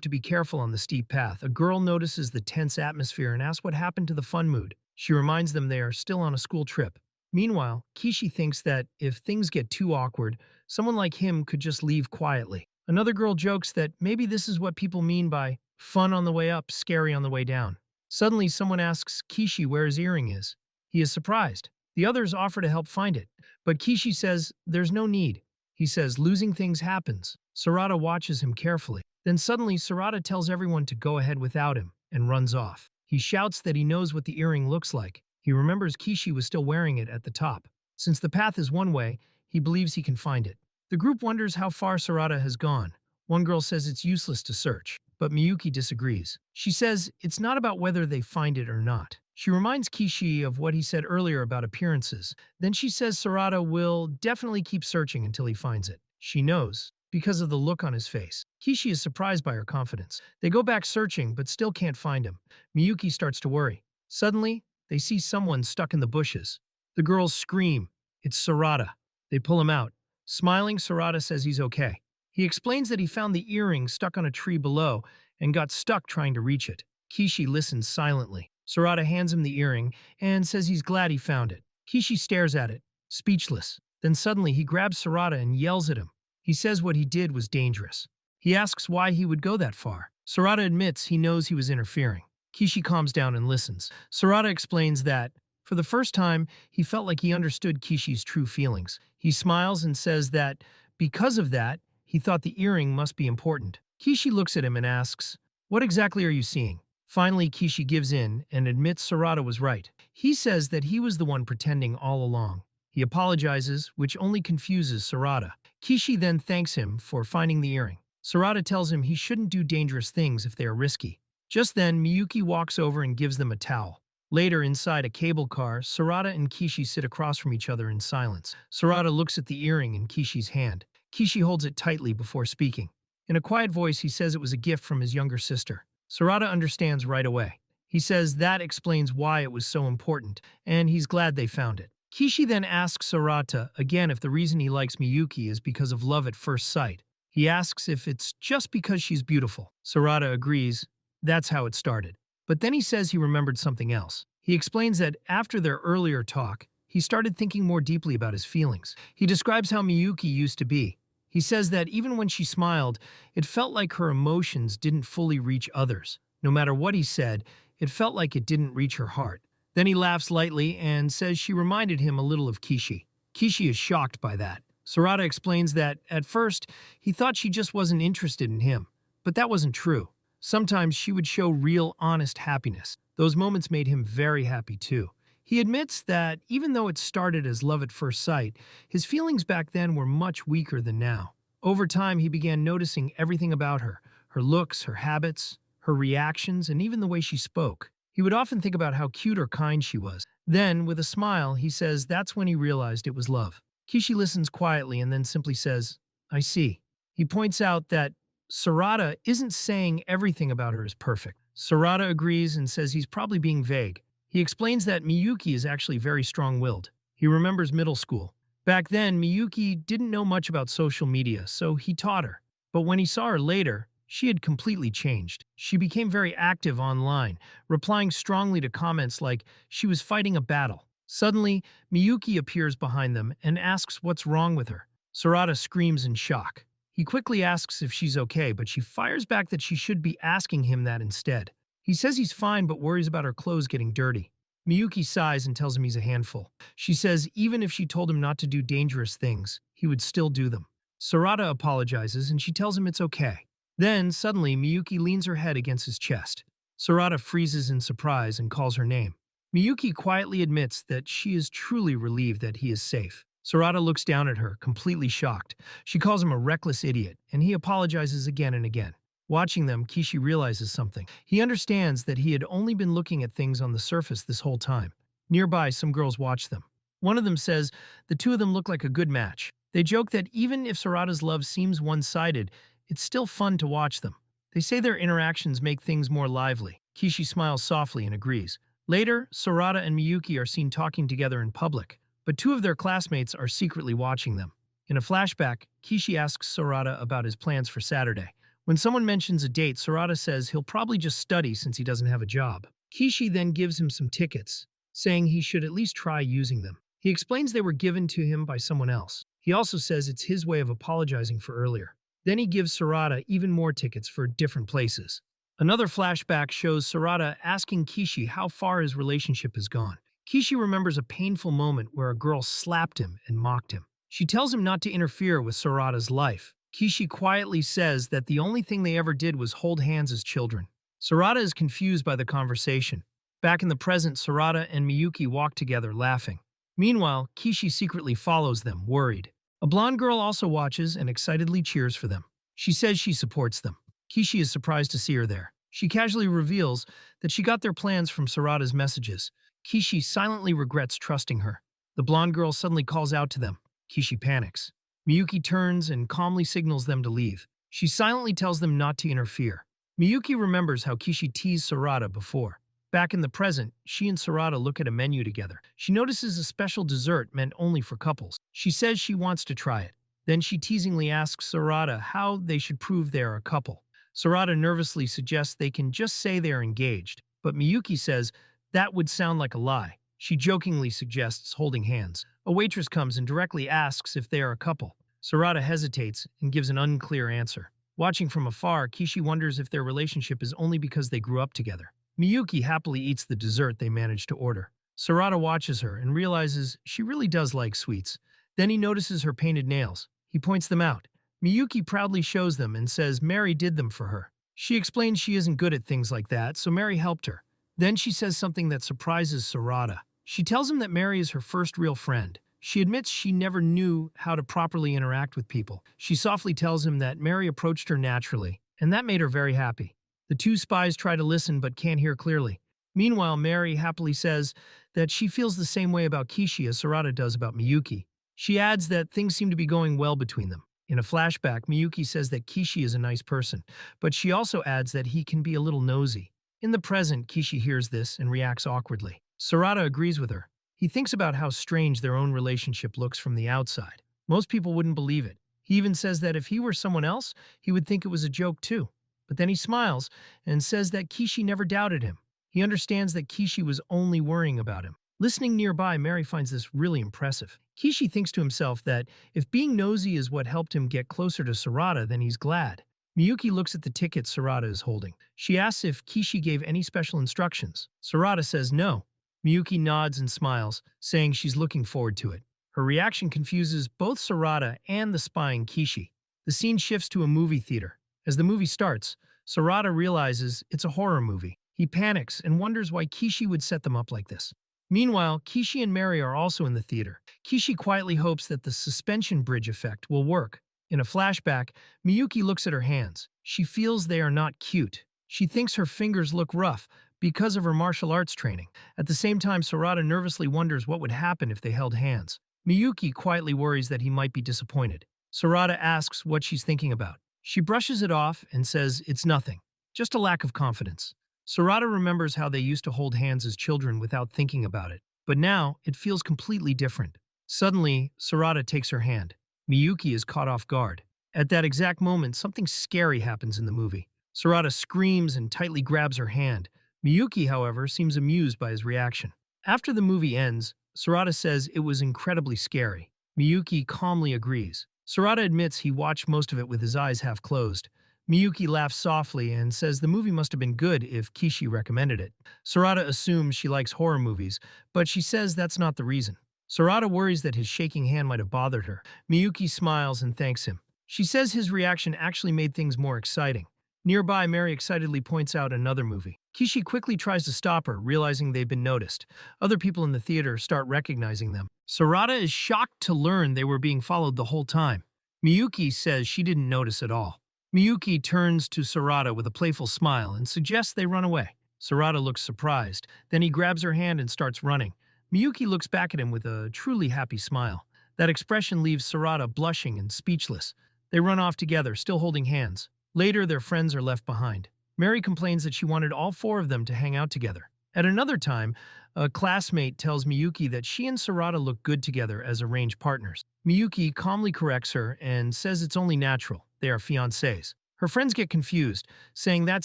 Speaker 1: to be careful on the steep path. A girl notices the tense atmosphere and asks what happened to the fun mood. She reminds them they are still on a school trip. Meanwhile, Kishi thinks that if things get too awkward, someone like him could just leave quietly. Another girl jokes that maybe this is what people mean by fun on the way up, scary on the way down. Suddenly, someone asks Kishi where his earring is. He is surprised. The others offer to help find it, but Kishi says there's no need. He says losing things happens. Sarada watches him carefully. Then suddenly, Sarada tells everyone to go ahead without him and runs off. He shouts that he knows what the earring looks like. He remembers Kishi was still wearing it at the top. Since the path is one way, he believes he can find it. The group wonders how far Sarada has gone. One girl says it's useless to search, but Miyuki disagrees. She says it's not about whether they find it or not. She reminds Kishi of what he said earlier about appearances. Then she says Sarada will definitely keep searching until he finds it. She knows, because of the look on his face. Kishi is surprised by her confidence. They go back searching, but still can't find him. Miyuki starts to worry. Suddenly, they see someone stuck in the bushes. The girls scream. It's Sarada. They pull him out. Smiling, Sarada says he's okay. He explains that he found the earring stuck on a tree below and got stuck trying to reach it. Kishi listens silently. Sarada hands him the earring and says he's glad he found it. Kishi stares at it, speechless. Then suddenly he grabs Sarada and yells at him. He says what he did was dangerous. He asks why he would go that far. Sarada admits he knows he was interfering. Kishi calms down and listens. Sarada explains that, for the first time, he felt like he understood Kishi's true feelings. He smiles and says that, because of that, he thought the earring must be important. Kishi looks at him and asks, "What exactly are you seeing?" Finally, Kishi gives in and admits Sarada was right. He says that he was the one pretending all along. He apologizes, which only confuses Sarada. Kishi then thanks him for finding the earring. Sarada tells him he shouldn't do dangerous things if they are risky. Just then, Miyuki walks over and gives them a towel. Later, inside a cable car, Sarada and Kishi sit across from each other in silence. Sarada looks at the earring in Kishi's hand. Kishi holds it tightly before speaking. In a quiet voice, he says it was a gift from his younger sister. Sarada understands right away. He says that explains why it was so important, and he's glad they found it. Kishi then asks Sarada again if the reason he likes Miyuki is because of love at first sight. He asks if it's just because she's beautiful. Sarada agrees. That's how it started. But then he says he remembered something else. He explains that after their earlier talk, he started thinking more deeply about his feelings. He describes how Miyuki used to be. He says that even when she smiled, it felt like her emotions didn't fully reach others. No matter what he said, it felt like it didn't reach her heart. Then he laughs lightly and says she reminded him a little of Kishi. Kishi is shocked by that. Sarada explains that, at first, he thought she just wasn't interested in him. But that wasn't true. Sometimes she would show real, honest happiness. Those moments made him very happy too. He admits that even though it started as love at first sight, his feelings back then were much weaker than now. Over time, he began noticing everything about her, her looks, her habits, her reactions, and even the way she spoke. He would often think about how cute or kind she was. Then, with a smile, he says that's when he realized it was love. Kishi listens quietly and then simply says, "I see." He points out that Sarada isn't saying everything about her is perfect. Sarada agrees and says he's probably being vague. He explains that Miyuki is actually very strong-willed. He remembers middle school. Back then, Miyuki didn't know much about social media, so he taught her. But when he saw her later, she had completely changed. She became very active online, replying strongly to comments like she was fighting a battle. Suddenly, Miyuki appears behind them and asks what's wrong with her. Sarada screams in shock. He quickly asks if she's okay, but she fires back that she should be asking him that instead. He says he's fine but worries about her clothes getting dirty. Miyuki sighs and tells him he's a handful. She says even if she told him not to do dangerous things, he would still do them. Sarada apologizes and she tells him it's okay. Then, suddenly, Miyuki leans her head against his chest. Sarada freezes in surprise and calls her name. Miyuki quietly admits that she is truly relieved that he is safe. Sarada looks down at her, completely shocked. She calls him a reckless idiot, and he apologizes again and again. Watching them, Kishi realizes something. He understands that he had only been looking at things on the surface this whole time. Nearby, some girls watch them. One of them says the two of them look like a good match. They joke that even if Sarada's love seems one-sided, it's still fun to watch them. They say their interactions make things more lively. Kishi smiles softly and agrees. Later, Sarada and Miyuki are seen talking together in public, but two of their classmates are secretly watching them. In a flashback, Kishi asks Sarada about his plans for Saturday. When someone mentions a date, Sarada says he'll probably just study since he doesn't have a job. Kishi then gives him some tickets, saying he should at least try using them. He explains they were given to him by someone else. He also says it's his way of apologizing for earlier. Then he gives Sarada even more tickets for different places. Another flashback shows Sarada asking Kishi how far his relationship has gone. Kishi remembers a painful moment where a girl slapped him and mocked him. She tells him not to interfere with Sarada's life. Kishi quietly says that the only thing they ever did was hold hands as children. Sarada is confused by the conversation. Back in the present, Sarada and Miyuki walk together, laughing. Meanwhile, Kishi secretly follows them, worried. A blonde girl also watches and excitedly cheers for them. She says she supports them. Kishi is surprised to see her there. She casually reveals that she got their plans from Sarada's messages. Kishi silently regrets trusting her. The blonde girl suddenly calls out to them. Kishi panics. Miyuki turns and calmly signals them to leave. She silently tells them not to interfere. Miyuki remembers how Kishi teased Sarada before. Back in the present, she and Sarada look at a menu together. She notices a special dessert meant only for couples. She says she wants to try it. Then she teasingly asks Sarada how they should prove they are a couple. Sarada nervously suggests they can just say they are engaged, but Miyuki says that would sound like a lie. She jokingly suggests holding hands. A waitress comes and directly asks if they are a couple. Sarada hesitates and gives an unclear answer. Watching from afar, Kishi wonders if their relationship is only because they grew up together. Miyuki happily eats the dessert they managed to order. Sarada watches her and realizes she really does like sweets. Then he notices her painted nails. He points them out. Miyuki proudly shows them and says Mary did them for her. She explains she isn't good at things like that, so Mary helped her. Then she says something that surprises Sarada. She tells him that Mary is her first real friend. She admits she never knew how to properly interact with people. She softly tells him that Mary approached her naturally, and that made her very happy. The two spies try to listen but can't hear clearly. Meanwhile, Mary happily says that she feels the same way about Kishi as Sarada does about Miyuki. She adds that things seem to be going well between them. In a flashback, Miyuki says that Kishi is a nice person, but she also adds that he can be a little nosy. In the present, Kishi hears this and reacts awkwardly. Sarada agrees with her. He thinks about how strange their own relationship looks from the outside. Most people wouldn't believe it. He even says that if he were someone else, he would think it was a joke too. But then he smiles and says that Kishi never doubted him. He understands that Kishi was only worrying about him. Listening nearby, Mary finds this really impressive. Kishi thinks to himself that if being nosy is what helped him get closer to Sarada, then he's glad. Miyuki looks at the ticket Sarada is holding. She asks if Kishi gave any special instructions. Sarada says no. Miyuki nods and smiles, saying she's looking forward to it. Her reaction confuses both Sarada and the spying Kishi. The scene shifts to a movie theater. As the movie starts, Sarada realizes it's a horror movie. He panics and wonders why Kishi would set them up like this. Meanwhile, Kishi and Mary are also in the theater. Kishi quietly hopes that the suspension bridge effect will work. In a flashback, Miyuki looks at her hands. She feels they are not cute. She thinks her fingers look rough because of her martial arts training. At the same time, Sarada nervously wonders what would happen if they held hands. Miyuki quietly worries that he might be disappointed. Sarada asks what she's thinking about. She brushes it off and says it's nothing, just a lack of confidence. Sarada remembers how they used to hold hands as children without thinking about it, but now it feels completely different. Suddenly, Sarada takes her hand. Miyuki is caught off guard. At that exact moment, something scary happens in the movie. Sarada screams and tightly grabs her hand. Miyuki, however, seems amused by his reaction. After the movie ends, Sarada says it was incredibly scary. Miyuki calmly agrees. Sarada admits he watched most of it with his eyes half closed. Miyuki laughs softly and says the movie must have been good if Kishi recommended it. Sarada assumes she likes horror movies, but she says that's not the reason. Sarada worries that his shaking hand might have bothered her. Miyuki smiles and thanks him. She says his reaction actually made things more exciting. Nearby, Mary excitedly points out another movie. Kishi quickly tries to stop her, realizing they've been noticed. Other people in the theater start recognizing them. Sarada is shocked to learn they were being followed the whole time. Miyuki says she didn't notice at all. Miyuki turns to Sarada with a playful smile and suggests they run away. Sarada looks surprised. Then he grabs her hand and starts running. Miyuki looks back at him with a truly happy smile. That expression leaves Sarada blushing and speechless. They run off together, still holding hands. Later, their friends are left behind. Mary complains that she wanted all four of them to hang out together. At another time, a classmate tells Miyuki that she and Sarada look good together as arranged partners. Miyuki calmly corrects her and says it's only natural. They are fiancés. Her friends get confused, saying that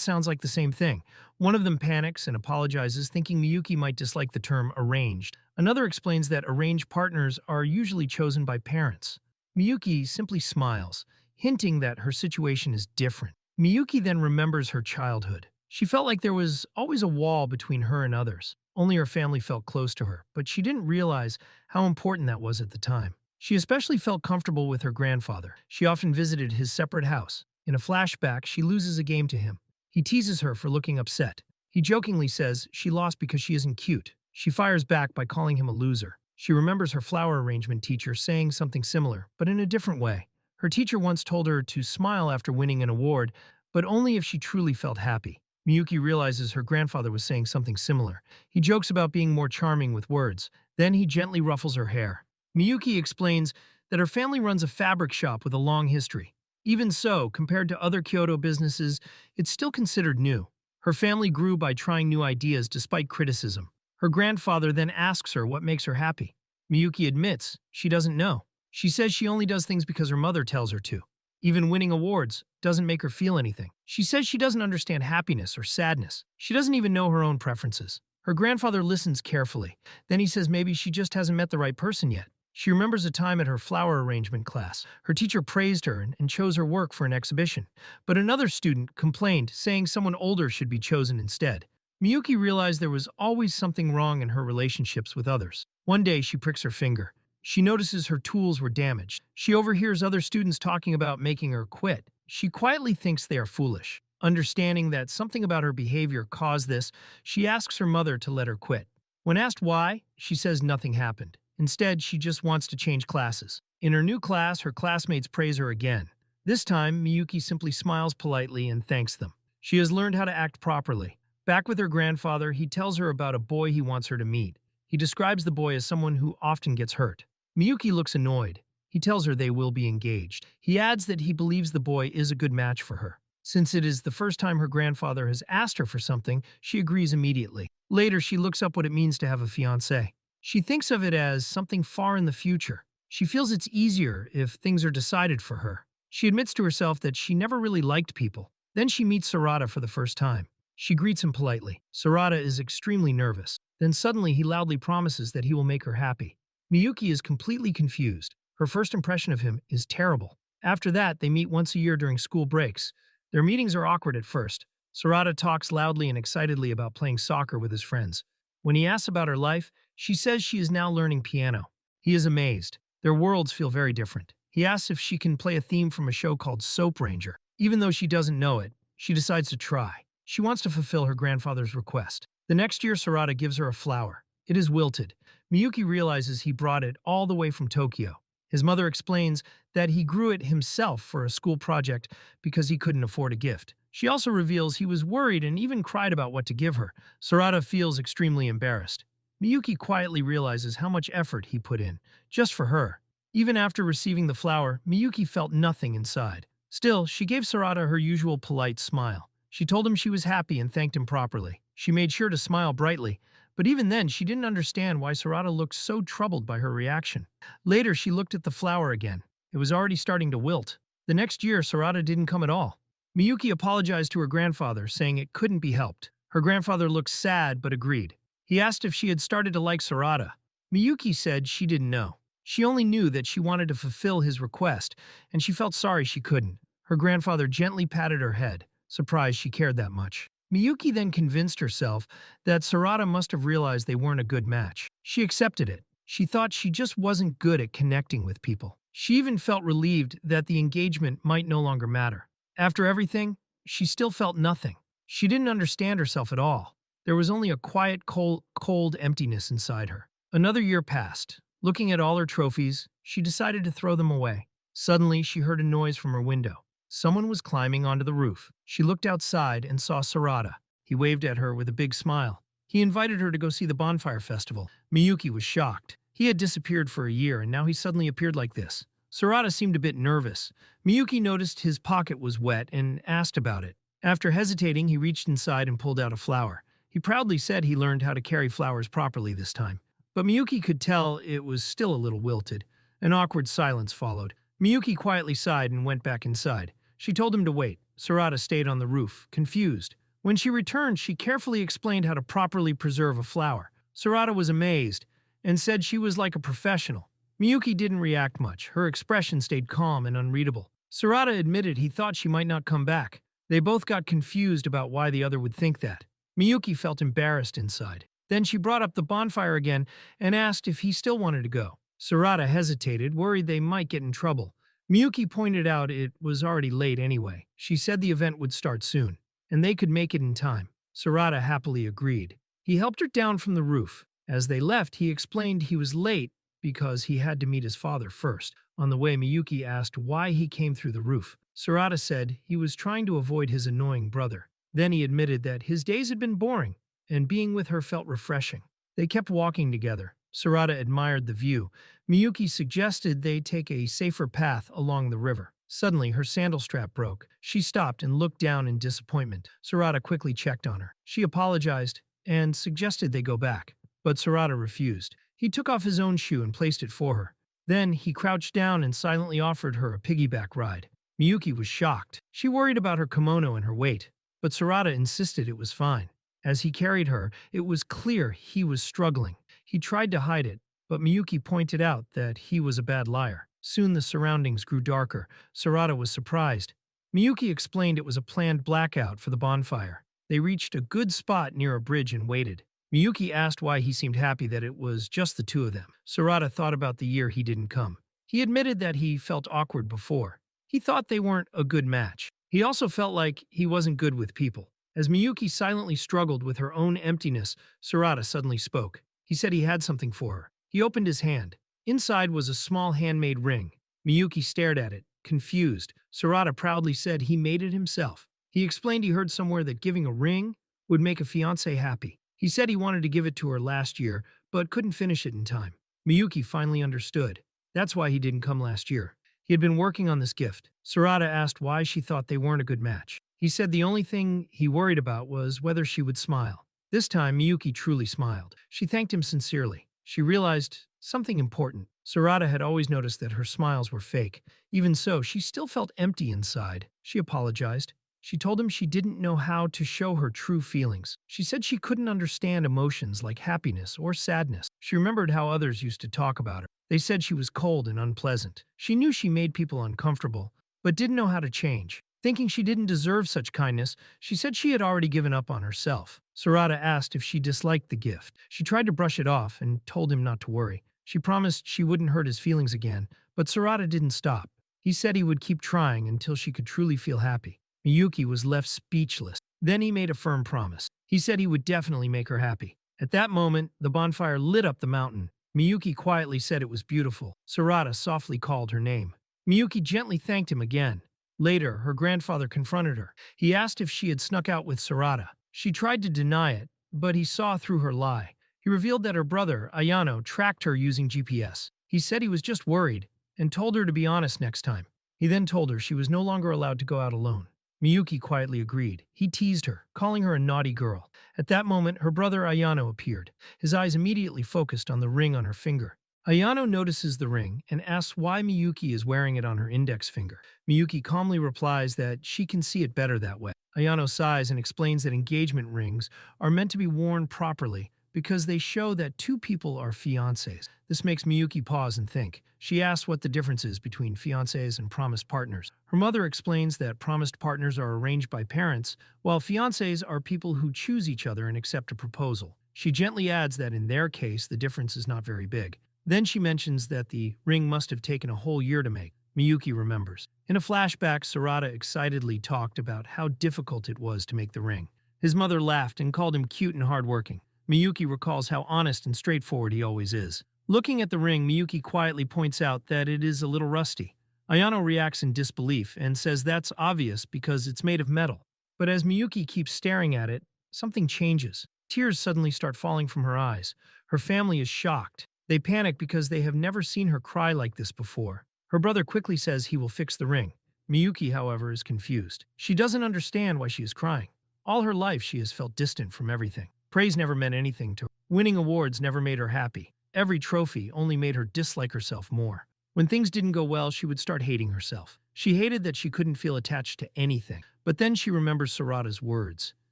Speaker 1: sounds like the same thing. One of them panics and apologizes, thinking Miyuki might dislike the term arranged. Another explains that arranged partners are usually chosen by parents. Miyuki simply smiles, hinting that her situation is different. Miyuki then remembers her childhood. She felt like there was always a wall between her and others. Only her family felt close to her, but she didn't realize how important that was at the time. She especially felt comfortable with her grandfather. She often visited his separate house. In a flashback, she loses a game to him. He teases her for looking upset. He jokingly says she lost because she isn't cute. She fires back by calling him a loser. She remembers her flower arrangement teacher saying something similar, but in a different way. Her teacher once told her to smile after winning an award, but only if she truly felt happy. Miyuki realizes her grandfather was saying something similar. He jokes about being more charming with words. Then he gently ruffles her hair. Miyuki explains that her family runs a fabric shop with a long history. Even so, compared to other Kyoto businesses, it's still considered new. Her family grew by trying new ideas despite criticism. Her grandfather then asks her what makes her happy. Miyuki admits she doesn't know. She says she only does things because her mother tells her to. Even winning awards doesn't make her feel anything. She says she doesn't understand happiness or sadness. She doesn't even know her own preferences. Her grandfather listens carefully. Then he says maybe she just hasn't met the right person yet. She remembers a time at her flower arrangement class. Her teacher praised her and chose her work for an exhibition. But another student complained, saying someone older should be chosen instead. Miyuki realized there was always something wrong in her relationships with others. One day, she pricks her finger. She notices her tools were damaged. She overhears other students talking about making her quit. She quietly thinks they are foolish. Understanding that something about her behavior caused this, she asks her mother to let her quit. When asked why, she says nothing happened. Instead, she just wants to change classes. In her new class, her classmates praise her again. This time, Miyuki simply smiles politely and thanks them. She has learned how to act properly. Back with her grandfather, he tells her about a boy he wants her to meet. He describes the boy as someone who often gets hurt. Miyuki looks annoyed. He tells her they will be engaged. He adds that he believes the boy is a good match for her. Since it is the first time her grandfather has asked her for something, she agrees immediately. Later, she looks up what it means to have a fiancé. She thinks of it as something far in the future. She feels it's easier if things are decided for her. She admits to herself that she never really liked people. Then she meets Sarada for the first time. She greets him politely. Sarada is extremely nervous. Then suddenly he loudly promises that he will make her happy. Miyuki is completely confused. Her first impression of him is terrible. After that, they meet once a year during school breaks. Their meetings are awkward at first. Sarada talks loudly and excitedly about playing soccer with his friends. When he asks about her life, she says she is now learning piano. He is amazed. Their worlds feel very different. He asks if she can play a theme from a show called Soap Ranger. Even though she doesn't know it, she decides to try. She wants to fulfill her grandfather's request. The next year, Sarada gives her a flower. It is wilted. Miyuki realizes he brought it all the way from Tokyo. His mother explains that he grew it himself for a school project because he couldn't afford a gift. She also reveals he was worried and even cried about what to give her. Sarada feels extremely embarrassed. Miyuki quietly realizes how much effort he put in, just for her. Even after receiving the flower, Miyuki felt nothing inside. Still, she gave Sarada her usual polite smile. She told him she was happy and thanked him properly. She made sure to smile brightly, but even then she didn't understand why Sarada looked so troubled by her reaction. Later, she looked at the flower again. It was already starting to wilt. The next year, Sarada didn't come at all. Miyuki apologized to her grandfather, saying it couldn't be helped. Her grandfather looked sad but agreed. He asked if she had started to like Sarada. Miyuki said she didn't know. She only knew that she wanted to fulfill his request, and she felt sorry she couldn't. Her grandfather gently patted her head, surprised she cared that much. Miyuki then convinced herself that Sarada must have realized they weren't a good match. She accepted it. She thought she just wasn't good at connecting with people. She even felt relieved that the engagement might no longer matter. After everything, she still felt nothing. She didn't understand herself at all. There was only a quiet, cold emptiness inside her. Another year passed. Looking at all her trophies, she decided to throw them away. Suddenly, she heard a noise from her window. Someone was climbing onto the roof. She looked outside and saw Sarada. He waved at her with a big smile. He invited her to go see the bonfire festival. Miyuki was shocked. He had disappeared for a year, and now he suddenly appeared like this. Sarada seemed a bit nervous. Miyuki noticed his pocket was wet and asked about it. After hesitating, he reached inside and pulled out a flower. He proudly said he learned how to carry flowers properly this time. But Miyuki could tell it was still a little wilted. An awkward silence followed. Miyuki quietly sighed and went back inside. She told him to wait. Sarada stayed on the roof, confused. When she returned, she carefully explained how to properly preserve a flower. Sarada was amazed and said she was like a professional. Miyuki didn't react much. Her expression stayed calm and unreadable. Sarada admitted he thought she might not come back. They both got confused about why the other would think that. Miyuki felt embarrassed inside. Then she brought up the bonfire again and asked if he still wanted to go. Sarada hesitated, worried they might get in trouble. Miyuki pointed out it was already late anyway. She said the event would start soon, and they could make it in time. Sarada happily agreed. He helped her down from the roof. As they left, he explained he was late because he had to meet his father first. On the way, Miyuki asked why he came through the roof. Sarada said he was trying to avoid his annoying brother. Then he admitted that his days had been boring, and being with her felt refreshing. They kept walking together. Sarada admired the view. Miyuki suggested they take a safer path along the river. Suddenly, her sandal strap broke. She stopped and looked down in disappointment. Sarada quickly checked on her. She apologized and suggested they go back, but Sarada refused. He took off his own shoe and placed it for her. Then he crouched down and silently offered her a piggyback ride. Miyuki was shocked. She worried about her kimono and her weight, but Sarada insisted it was fine. As he carried her, it was clear he was struggling. He tried to hide it, but Miyuki pointed out that he was a bad liar. Soon the surroundings grew darker. Sarada was surprised. Miyuki explained it was a planned blackout for the bonfire. They reached a good spot near a bridge and waited. Miyuki asked why he seemed happy that it was just the two of them. Sarada thought about the year he didn't come. He admitted that he felt awkward before. He thought they weren't a good match. He also felt like he wasn't good with people. As Miyuki silently struggled with her own emptiness, Sarada suddenly spoke. He said he had something for her. He opened his hand. Inside was a small handmade ring. Miyuki stared at it, confused. Sarada proudly said he made it himself. He explained he heard somewhere that giving a ring would make a fiancé happy. He said he wanted to give it to her last year, but couldn't finish it in time. Miyuki finally understood. That's why he didn't come last year. He had been working on this gift. Sarada asked why she thought they weren't a good match. He said the only thing he worried about was whether she would smile. This time, Miyuki truly smiled. She thanked him sincerely. She realized something important. Sarada had always noticed that her smiles were fake. Even so, she still felt empty inside. She apologized. She told him she didn't know how to show her true feelings. She said she couldn't understand emotions like happiness or sadness. She remembered how others used to talk about her. They said she was cold and unpleasant. She knew she made people uncomfortable, but didn't know how to change. Thinking she didn't deserve such kindness, she said she had already given up on herself. Sarada asked if she disliked the gift. She tried to brush it off and told him not to worry. She promised she wouldn't hurt his feelings again, but Sarada didn't stop. He said he would keep trying until she could truly feel happy. Miyuki was left speechless. Then he made a firm promise. He said he would definitely make her happy. At that moment, the bonfire lit up the mountain. Miyuki quietly said it was beautiful. Sarada softly called her name. Miyuki gently thanked him again. Later, her grandfather confronted her. He asked if she had snuck out with Sarada. She tried to deny it, but he saw through her lie. He revealed that her brother, Ayano, tracked her using GPS. He said he was just worried and told her to be honest next time. He then told her she was no longer allowed to go out alone. Miyuki quietly agreed. He teased her, calling her a naughty girl. At that moment, her brother Ayano appeared. His eyes immediately focused on the ring on her finger. Ayano notices the ring and asks why Miyuki is wearing it on her index finger. Miyuki calmly replies that she can see it better that way. Ayano sighs and explains that engagement rings are meant to be worn properly because they show that two people are fiancés. This makes Miyuki pause and think. She asks what the difference is between fiancés and promised partners. Her mother explains that promised partners are arranged by parents, while fiancés are people who choose each other and accept a proposal. She gently adds that in their case, the difference is not very big. Then she mentions that the ring must have taken a whole year to make. Miyuki remembers. In a flashback, Sarada excitedly talked about how difficult it was to make the ring. His mother laughed and called him cute and hardworking. Miyuki recalls how honest and straightforward he always is. Looking at the ring, Miyuki quietly points out that it is a little rusty. Ayano reacts in disbelief and says that's obvious because it's made of metal. But as Miyuki keeps staring at it, something changes. Tears suddenly start falling from her eyes. Her family is shocked. They panic because they have never seen her cry like this before. Her brother quickly says he will fix the ring. Miyuki, however, is confused. She doesn't understand why she is crying. All her life she has felt distant from everything. Praise never meant anything to her. Winning awards never made her happy. Every trophy only made her dislike herself more. When things didn't go well, she would start hating herself. She hated that she couldn't feel attached to anything. But then she remembers Sarada's words.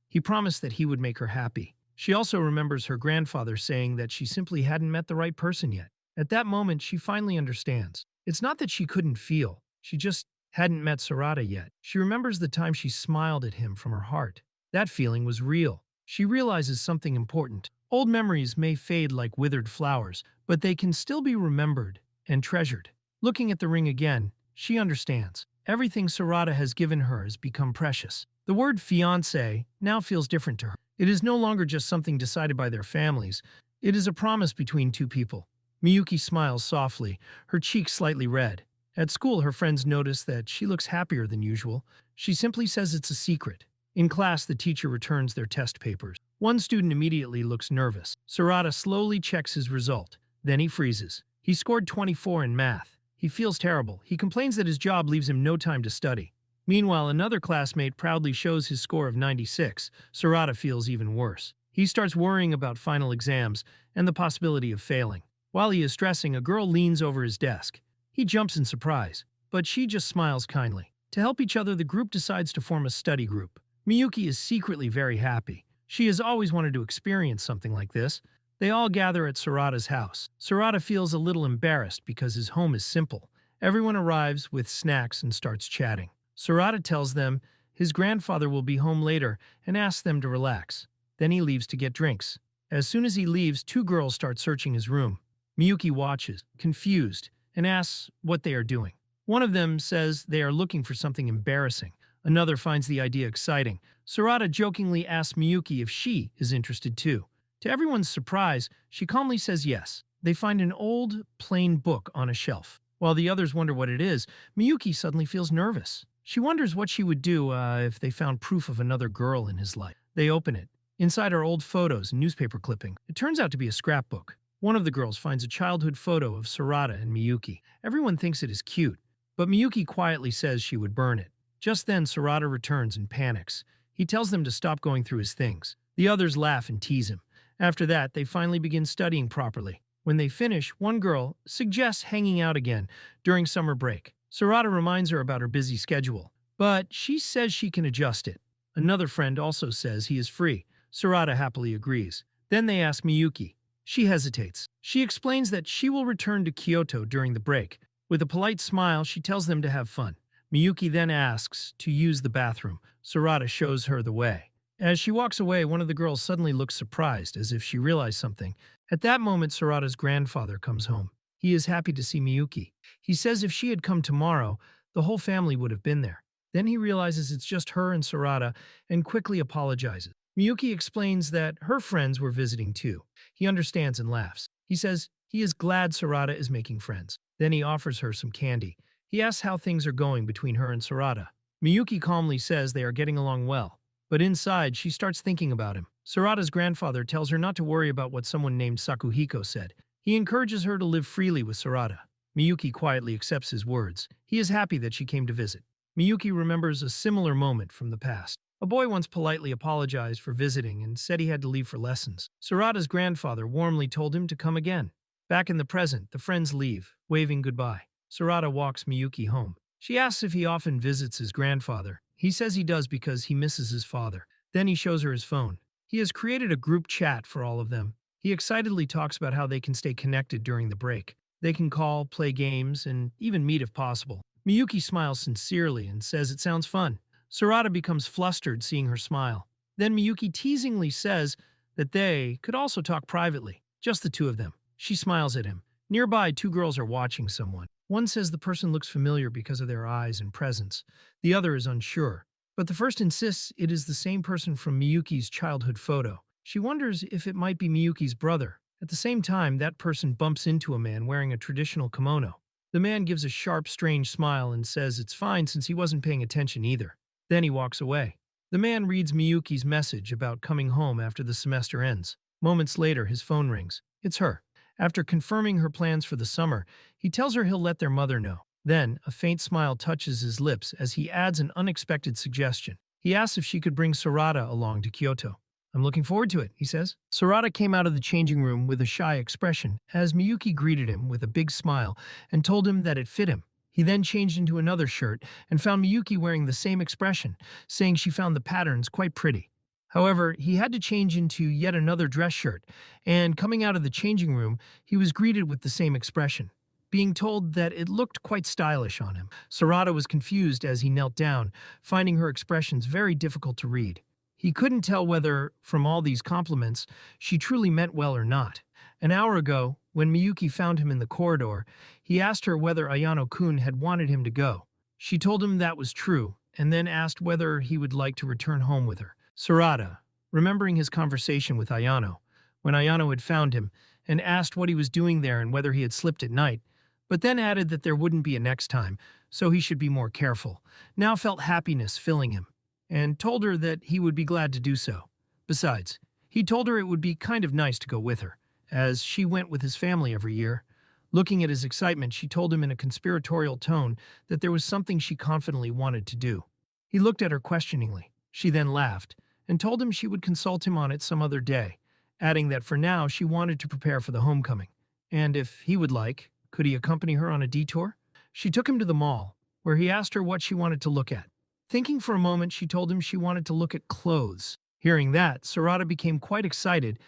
Speaker 1: He promised that he would make her happy. She also remembers her grandfather saying that she simply hadn't met the right person yet. At that moment, she finally understands. It's not that she couldn't feel. She just hadn't met Sarada yet. She remembers the time she smiled at him from her heart. That feeling was real. She realizes something important. Old memories may fade like withered flowers, but they can still be remembered and treasured. Looking at the ring again, she understands. Everything Sarada has given her has become precious. The word fiancé now feels different to her. It is no longer just something decided by their families. It is a promise between two people. Miyuki smiles softly, her cheeks slightly red. At school, her friends notice that she looks happier than usual. She simply says it's a secret. In class, the teacher returns their test papers. One student immediately looks nervous. Sarada slowly checks his result. Then he freezes. He scored 24 in math. He feels terrible. He complains that his job leaves him no time to study. Meanwhile, another classmate proudly shows his score of 96. Sarada feels even worse. He starts worrying about final exams and the possibility of failing. While he is stressing, a girl leans over his desk. He jumps in surprise, but she just smiles kindly. To help each other, the group decides to form a study group. Miyuki is secretly very happy. She has always wanted to experience something like this. They all gather at Sarada's house. Sarada feels a little embarrassed because his home is simple. Everyone arrives with snacks and starts chatting. Sarada tells them his grandfather will be home later and asks them to relax. Then he leaves to get drinks. As soon as he leaves, two girls start searching his room. Miyuki watches, confused, and asks what they are doing. One of them says they are looking for something embarrassing. Another finds the idea exciting. Sarada jokingly asks Miyuki if she is interested too. To everyone's surprise, she calmly says yes. They find an old, plain book on a shelf. While the others wonder what it is, Miyuki suddenly feels nervous. She wonders what she would do if they found proof of another girl in his life. They open it. Inside are old photos and newspaper clipping. It turns out to be a scrapbook. One of the girls finds a childhood photo of Sarada and Miyuki. Everyone thinks it is cute, but Miyuki quietly says she would burn it. Just then, Sarada returns and panics. He tells them to stop going through his things. The others laugh and tease him. After that, they finally begin studying properly. When they finish, one girl suggests hanging out again during summer break. Sarada reminds her about her busy schedule, but she says she can adjust it. Another friend also says he is free. Sarada happily agrees. Then they ask Miyuki. She hesitates. She explains that she will return to Kyoto during the break. With a polite smile, she tells them to have fun. Miyuki then asks to use the bathroom. Sarada shows her the way. As she walks away, one of the girls suddenly looks surprised, as if she realized something. At that moment, Sarada's grandfather comes home. He is happy to see Miyuki. He says if she had come tomorrow, the whole family would have been there. Then he realizes it's just her and Sarada and quickly apologizes. Miyuki explains that her friends were visiting too. He understands and laughs. He says he is glad Sarada is making friends. Then he offers her some candy. He asks how things are going between her and Sarada. Miyuki calmly says they are getting along well. But inside, she starts thinking about him. Sarada's grandfather tells her not to worry about what someone named Sakuhiko said. He encourages her to live freely with Sarada. Miyuki quietly accepts his words. He is happy that she came to visit. Miyuki remembers a similar moment from the past. A boy once politely apologized for visiting and said he had to leave for lessons. Sarada's grandfather warmly told him to come again. Back in the present, the friends leave, waving goodbye. Sarada walks Miyuki home. She asks if he often visits his grandfather. He says he does because he misses his father. Then he shows her his phone. He has created a group chat for all of them. He excitedly talks about how they can stay connected during the break. They can call, play games, and even meet if possible. Miyuki smiles sincerely and says it sounds fun. Sarada becomes flustered seeing her smile. Then Miyuki teasingly says that they could also talk privately, just the two of them. She smiles at him. Nearby, two girls are watching someone. One says the person looks familiar because of their eyes and presence. The other is unsure. But the first insists it is the same person from Miyuki's childhood photo. She wonders if it might be Miyuki's brother. At the same time, that person bumps into a man wearing a traditional kimono. The man gives a sharp, strange smile and says it's fine since he wasn't paying attention either. Then he walks away. The man reads Miyuki's message about coming home after the semester ends. Moments later, his phone rings. It's her. After confirming her plans for the summer, he tells her he'll let their mother know. Then, a faint smile touches his lips as he adds an unexpected suggestion. He asks if she could bring Sarada along to Kyoto. I'm looking forward to it, he says. Sarada came out of the changing room with a shy expression as Miyuki greeted him with a big smile and told him that it fit him. He then changed into another shirt and found Miyuki wearing the same expression, saying she found the patterns quite pretty. However, he had to change into yet another dress shirt, and coming out of the changing room, he was greeted with the same expression, being told that it looked quite stylish on him. Sarada was confused as he knelt down, finding her expressions very difficult to read. He couldn't tell whether, from all these compliments, she truly meant well or not. An hour ago, when Miyuki found him in the corridor, he asked her whether Ayano-kun had wanted him to go. She told him that was true, and then asked whether he would like to return home with her. Sarada, remembering his conversation with Ayano, when Ayano had found him, and asked what he was doing there and whether he had slipped at night, but then added that there wouldn't be a next time, so he should be more careful, now felt happiness filling him, and told her that he would be glad to do so. Besides, he told her it would be kind of nice to go with her, as she went with his family every year. Looking at his excitement, she told him in a conspiratorial tone that there was something she confidently wanted to do. He looked at her questioningly. She then laughed, and told him she would consult him on it some other day, adding that for now she wanted to prepare for the homecoming, and if he would like, could he accompany her on a detour? She took him to the mall, where he asked her what she wanted to look at. Thinking for a moment, she told him she wanted to look at clothes. Hearing that, Sarada became quite excited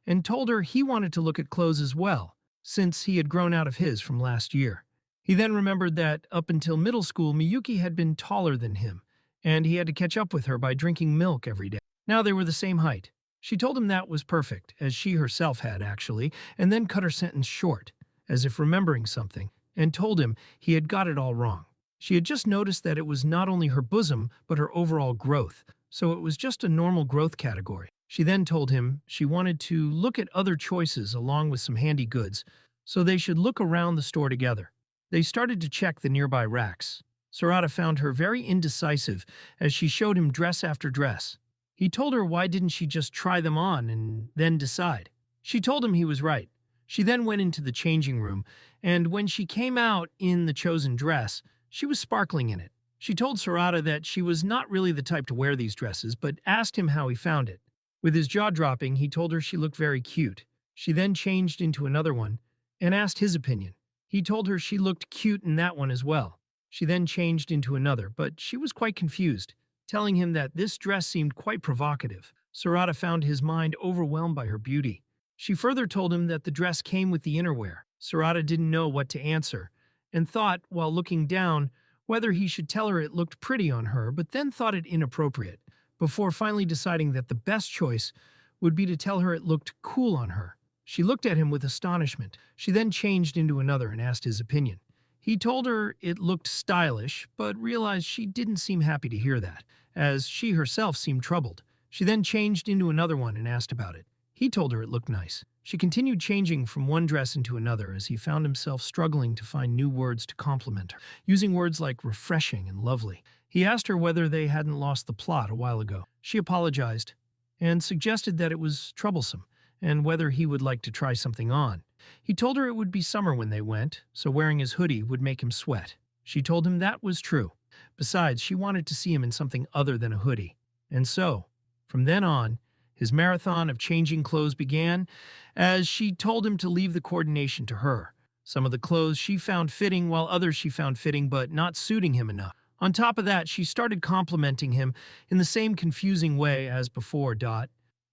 Speaker 1: and told her he wanted to look at clothes as well, since he had grown out of his from last year. He then remembered that up until middle school, Miyuki had been taller than him, and he had to catch up with her by drinking milk every day. Now they were the same height. She told him that was perfect, as she herself had actually, and then cut her sentence short, as if remembering something, and told him he had got it all wrong. She had just noticed that it was not only her bosom, but her overall growth, so it was just a normal growth category. She then told him she wanted to look at other choices along with some handy goods, so they should look around the store together. They started to check the nearby racks. Sarada found her very indecisive as she showed him dress after dress. He told her why didn't she just try them on and then decide. She told him he was right. She then went into the changing room, and when she came out in the chosen dress, she was sparkling in it. She told Sarada that she was not really the type to wear these dresses, but asked him how he found it. With his jaw dropping, he told her she looked very cute. She then changed into another one and asked his opinion. He told her she looked cute in that one as well. She then changed into another, but she was quite confused, telling him that this dress seemed quite provocative. Sarada found his mind overwhelmed by her beauty. She further told him that the dress came with the innerwear. Sarada didn't know what to answer, and thought, while looking down, whether he should tell her it looked pretty on her, but then thought it inappropriate, before finally deciding that the best choice would be to tell her it looked cool on her. She looked at him with astonishment. She then changed into another and asked his opinion. He told her it looked stylish, but realized she didn't seem happy to hear that, as she herself seemed troubled. She then changed into another one and asked about it. He told her it looked nice. She continued changing from one dress into another as he found himself struggling to find new words to compliment her, using words like refreshing and lovely. He asked her whether they hadn't lost the plot a while ago. She apologized and suggested that it was troublesome and whether he would like to try something on. He told her it would be summer when they went, so wearing his hoodie would make him sweat. She told him that was true. Besides, she wanted to see him in something other than a hoodie. And so, from then on, his marathon of changing clothes began, as she told him to leave the coordination to her. Some of the clothes she found fitting, while others she found fitting but not suiting him enough. On top of that, she started complimenting him in the same confusing way as before.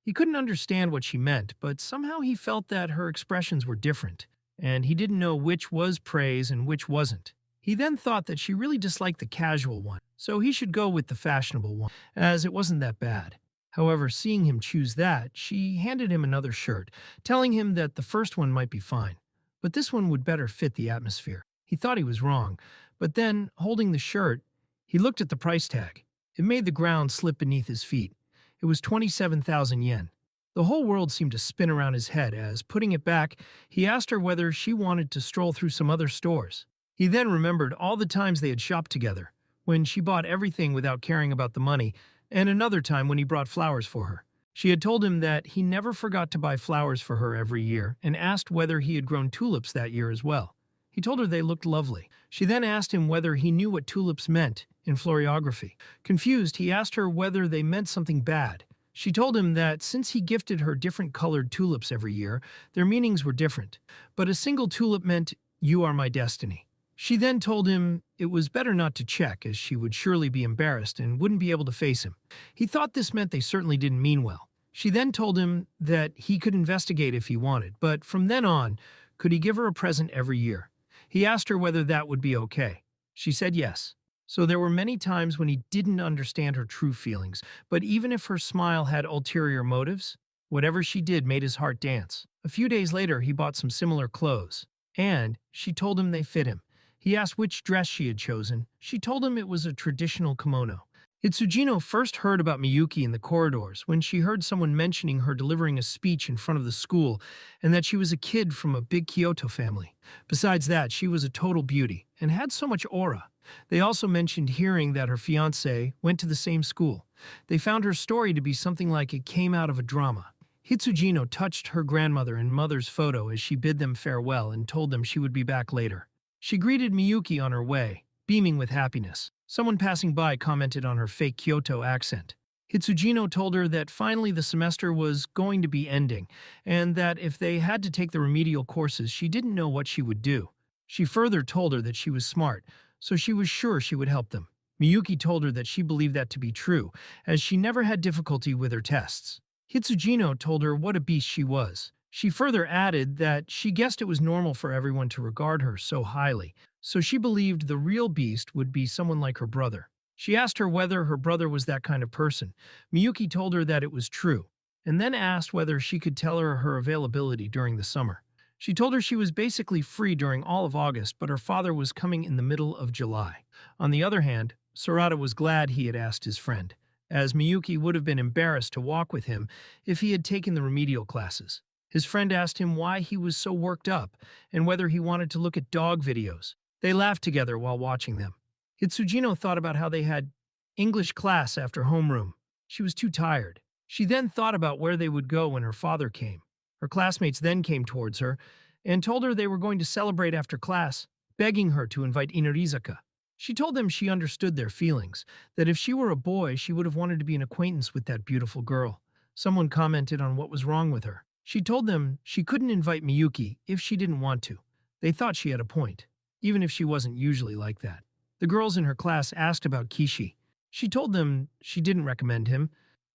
Speaker 1: He couldn't understand what she meant, but somehow he felt that her expressions were different, and he didn't know which was praise and which wasn't. He then thought that she really disliked the casual one, so he should go with the fashionable one, as it wasn't that bad. However, seeing him choose that, she handed him another shirt, telling him that the first one might be fine, but this one would better fit the atmosphere. He thought he was wrong, but then, holding the shirt, he looked at the price tag. It made the ground slip beneath his feet. It was 27,000 yen. The whole world seemed to spin around his head as, putting it back, he asked her whether she wanted to stroll through some other stores. He then remembered all the times they had shopped together, when she bought everything without caring about the money, and another time when he brought flowers for her. She had told him that he never forgot to buy flowers for her every year and asked whether he had grown tulips that year as well. He told her they looked lovely. She then asked him whether he knew what tulips meant in floriography. Confused, he asked her whether they meant something bad. She told him that since he gifted her different colored tulips every year, their meanings were different. But a single tulip meant, "You are my destiny." She then told him it was better not to check, as she would surely be embarrassed and wouldn't be able to face him. He thought this meant they certainly didn't mean well. She then told him that he could investigate if he wanted, but from then on, could he give her a present every year? He asked her whether that would be okay. She said yes. So there were many times when he didn't understand her true feelings, but even if her smile had ulterior motives, whatever she did made his heart dance. A few days later, he bought some similar clothes, and she told him they fit him. He asked which dress she had chosen. She told him it was a traditional kimono. Hitsujino first heard about Miyuki in the corridors when she heard someone mentioning her delivering a speech in front of the school and that she was a kid from a big Kyoto family. Besides that, she was a total beauty and had so much aura. They also mentioned hearing that her fiancé went to the same school. They found her story to be something like it came out of a drama. Hitsujino touched her grandmother and mother's photo as she bid them farewell and told them she would be back later. She greeted Miyuki on her way, beaming with happiness. Someone passing by commented on her fake Kyoto accent. Hitsujino told her that finally the semester was going to be ending, and that if they had to take the remedial courses, she didn't know what she would do. She further told her that she was smart, so she was sure she would help them. Miyuki told her that she believed that to be true, as she never had difficulty with her tests. Hitsujino told her what a beast she was. She further added that she guessed it was normal for everyone to regard her so highly, so she believed the real beast would be someone like her brother. She asked her whether her brother was that kind of person. Miyuki told her that it was true, and then asked whether she could tell her her availability during the summer. She told her she was basically free during all of August, but her father was coming in the middle of July. On the other hand, Sarada was glad he had asked his friend, as Miyuki would have been embarrassed to walk with him if he had taken the remedial classes. His friend asked him why he was so worked up and whether he wanted to look at dog videos. They laughed together while watching them. Hitsujino thought about how they had English class after homeroom. She was too tired. She then thought about where they would go when her father came. Her classmates then came towards her and told her they were going to celebrate after class, begging her to invite Inarizaka. She told them she understood their feelings, that if she were a boy, she would have wanted to be an acquaintance with that beautiful girl. Someone commented on what was wrong with her. She told them she couldn't invite Miyuki if she didn't want to. They thought she had a point, even if she wasn't usually like that. The girls in her class asked about Kishi. She told them she didn't recommend him,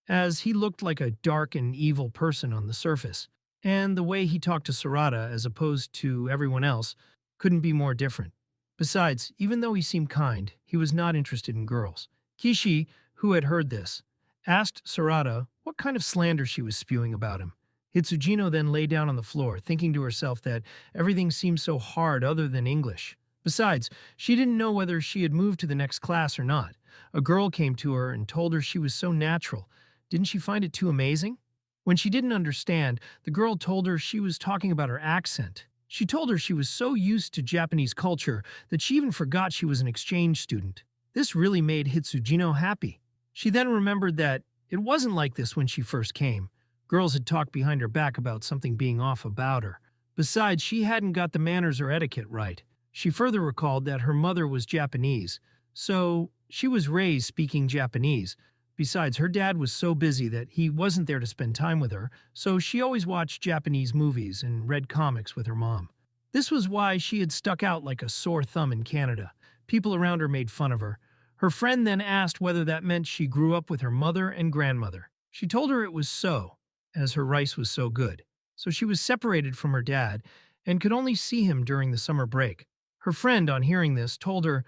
Speaker 1: as he looked like a dark and evil person on the surface, and the way he talked to Sarada as opposed to everyone else couldn't be more different. Besides, even though he seemed kind, he was not interested in girls. Kishi, who had heard this, asked Sarada what kind of slander she was spewing about him. Hitsujino then lay down on the floor, thinking to herself that everything seemed so hard other than English. Besides, she didn't know whether she had moved to the next class or not. A girl came to her and told her she was so natural. Didn't she find it too amazing? When she didn't understand, the girl told her she was talking about her accent. She told her she was so used to Japanese culture that she even forgot she was an exchange student. This really made Hitsujino happy. She then remembered that it wasn't like this when she first came. Girls had talked behind her back about something being off about her. Besides, she hadn't got the manners or etiquette right. She further recalled that her mother was Japanese, so she was raised speaking Japanese. Besides, her dad was so busy that he wasn't there to spend time with her, so she always watched Japanese movies and read comics with her mom. This was why she had stuck out like a sore thumb in Canada. People around her made fun of her. Her friend then asked whether that meant she grew up with her mother and grandmother. She told her it was so, as her rice was so good. So she was separated from her dad and could only see him during the summer break. Her friend, on hearing this, told her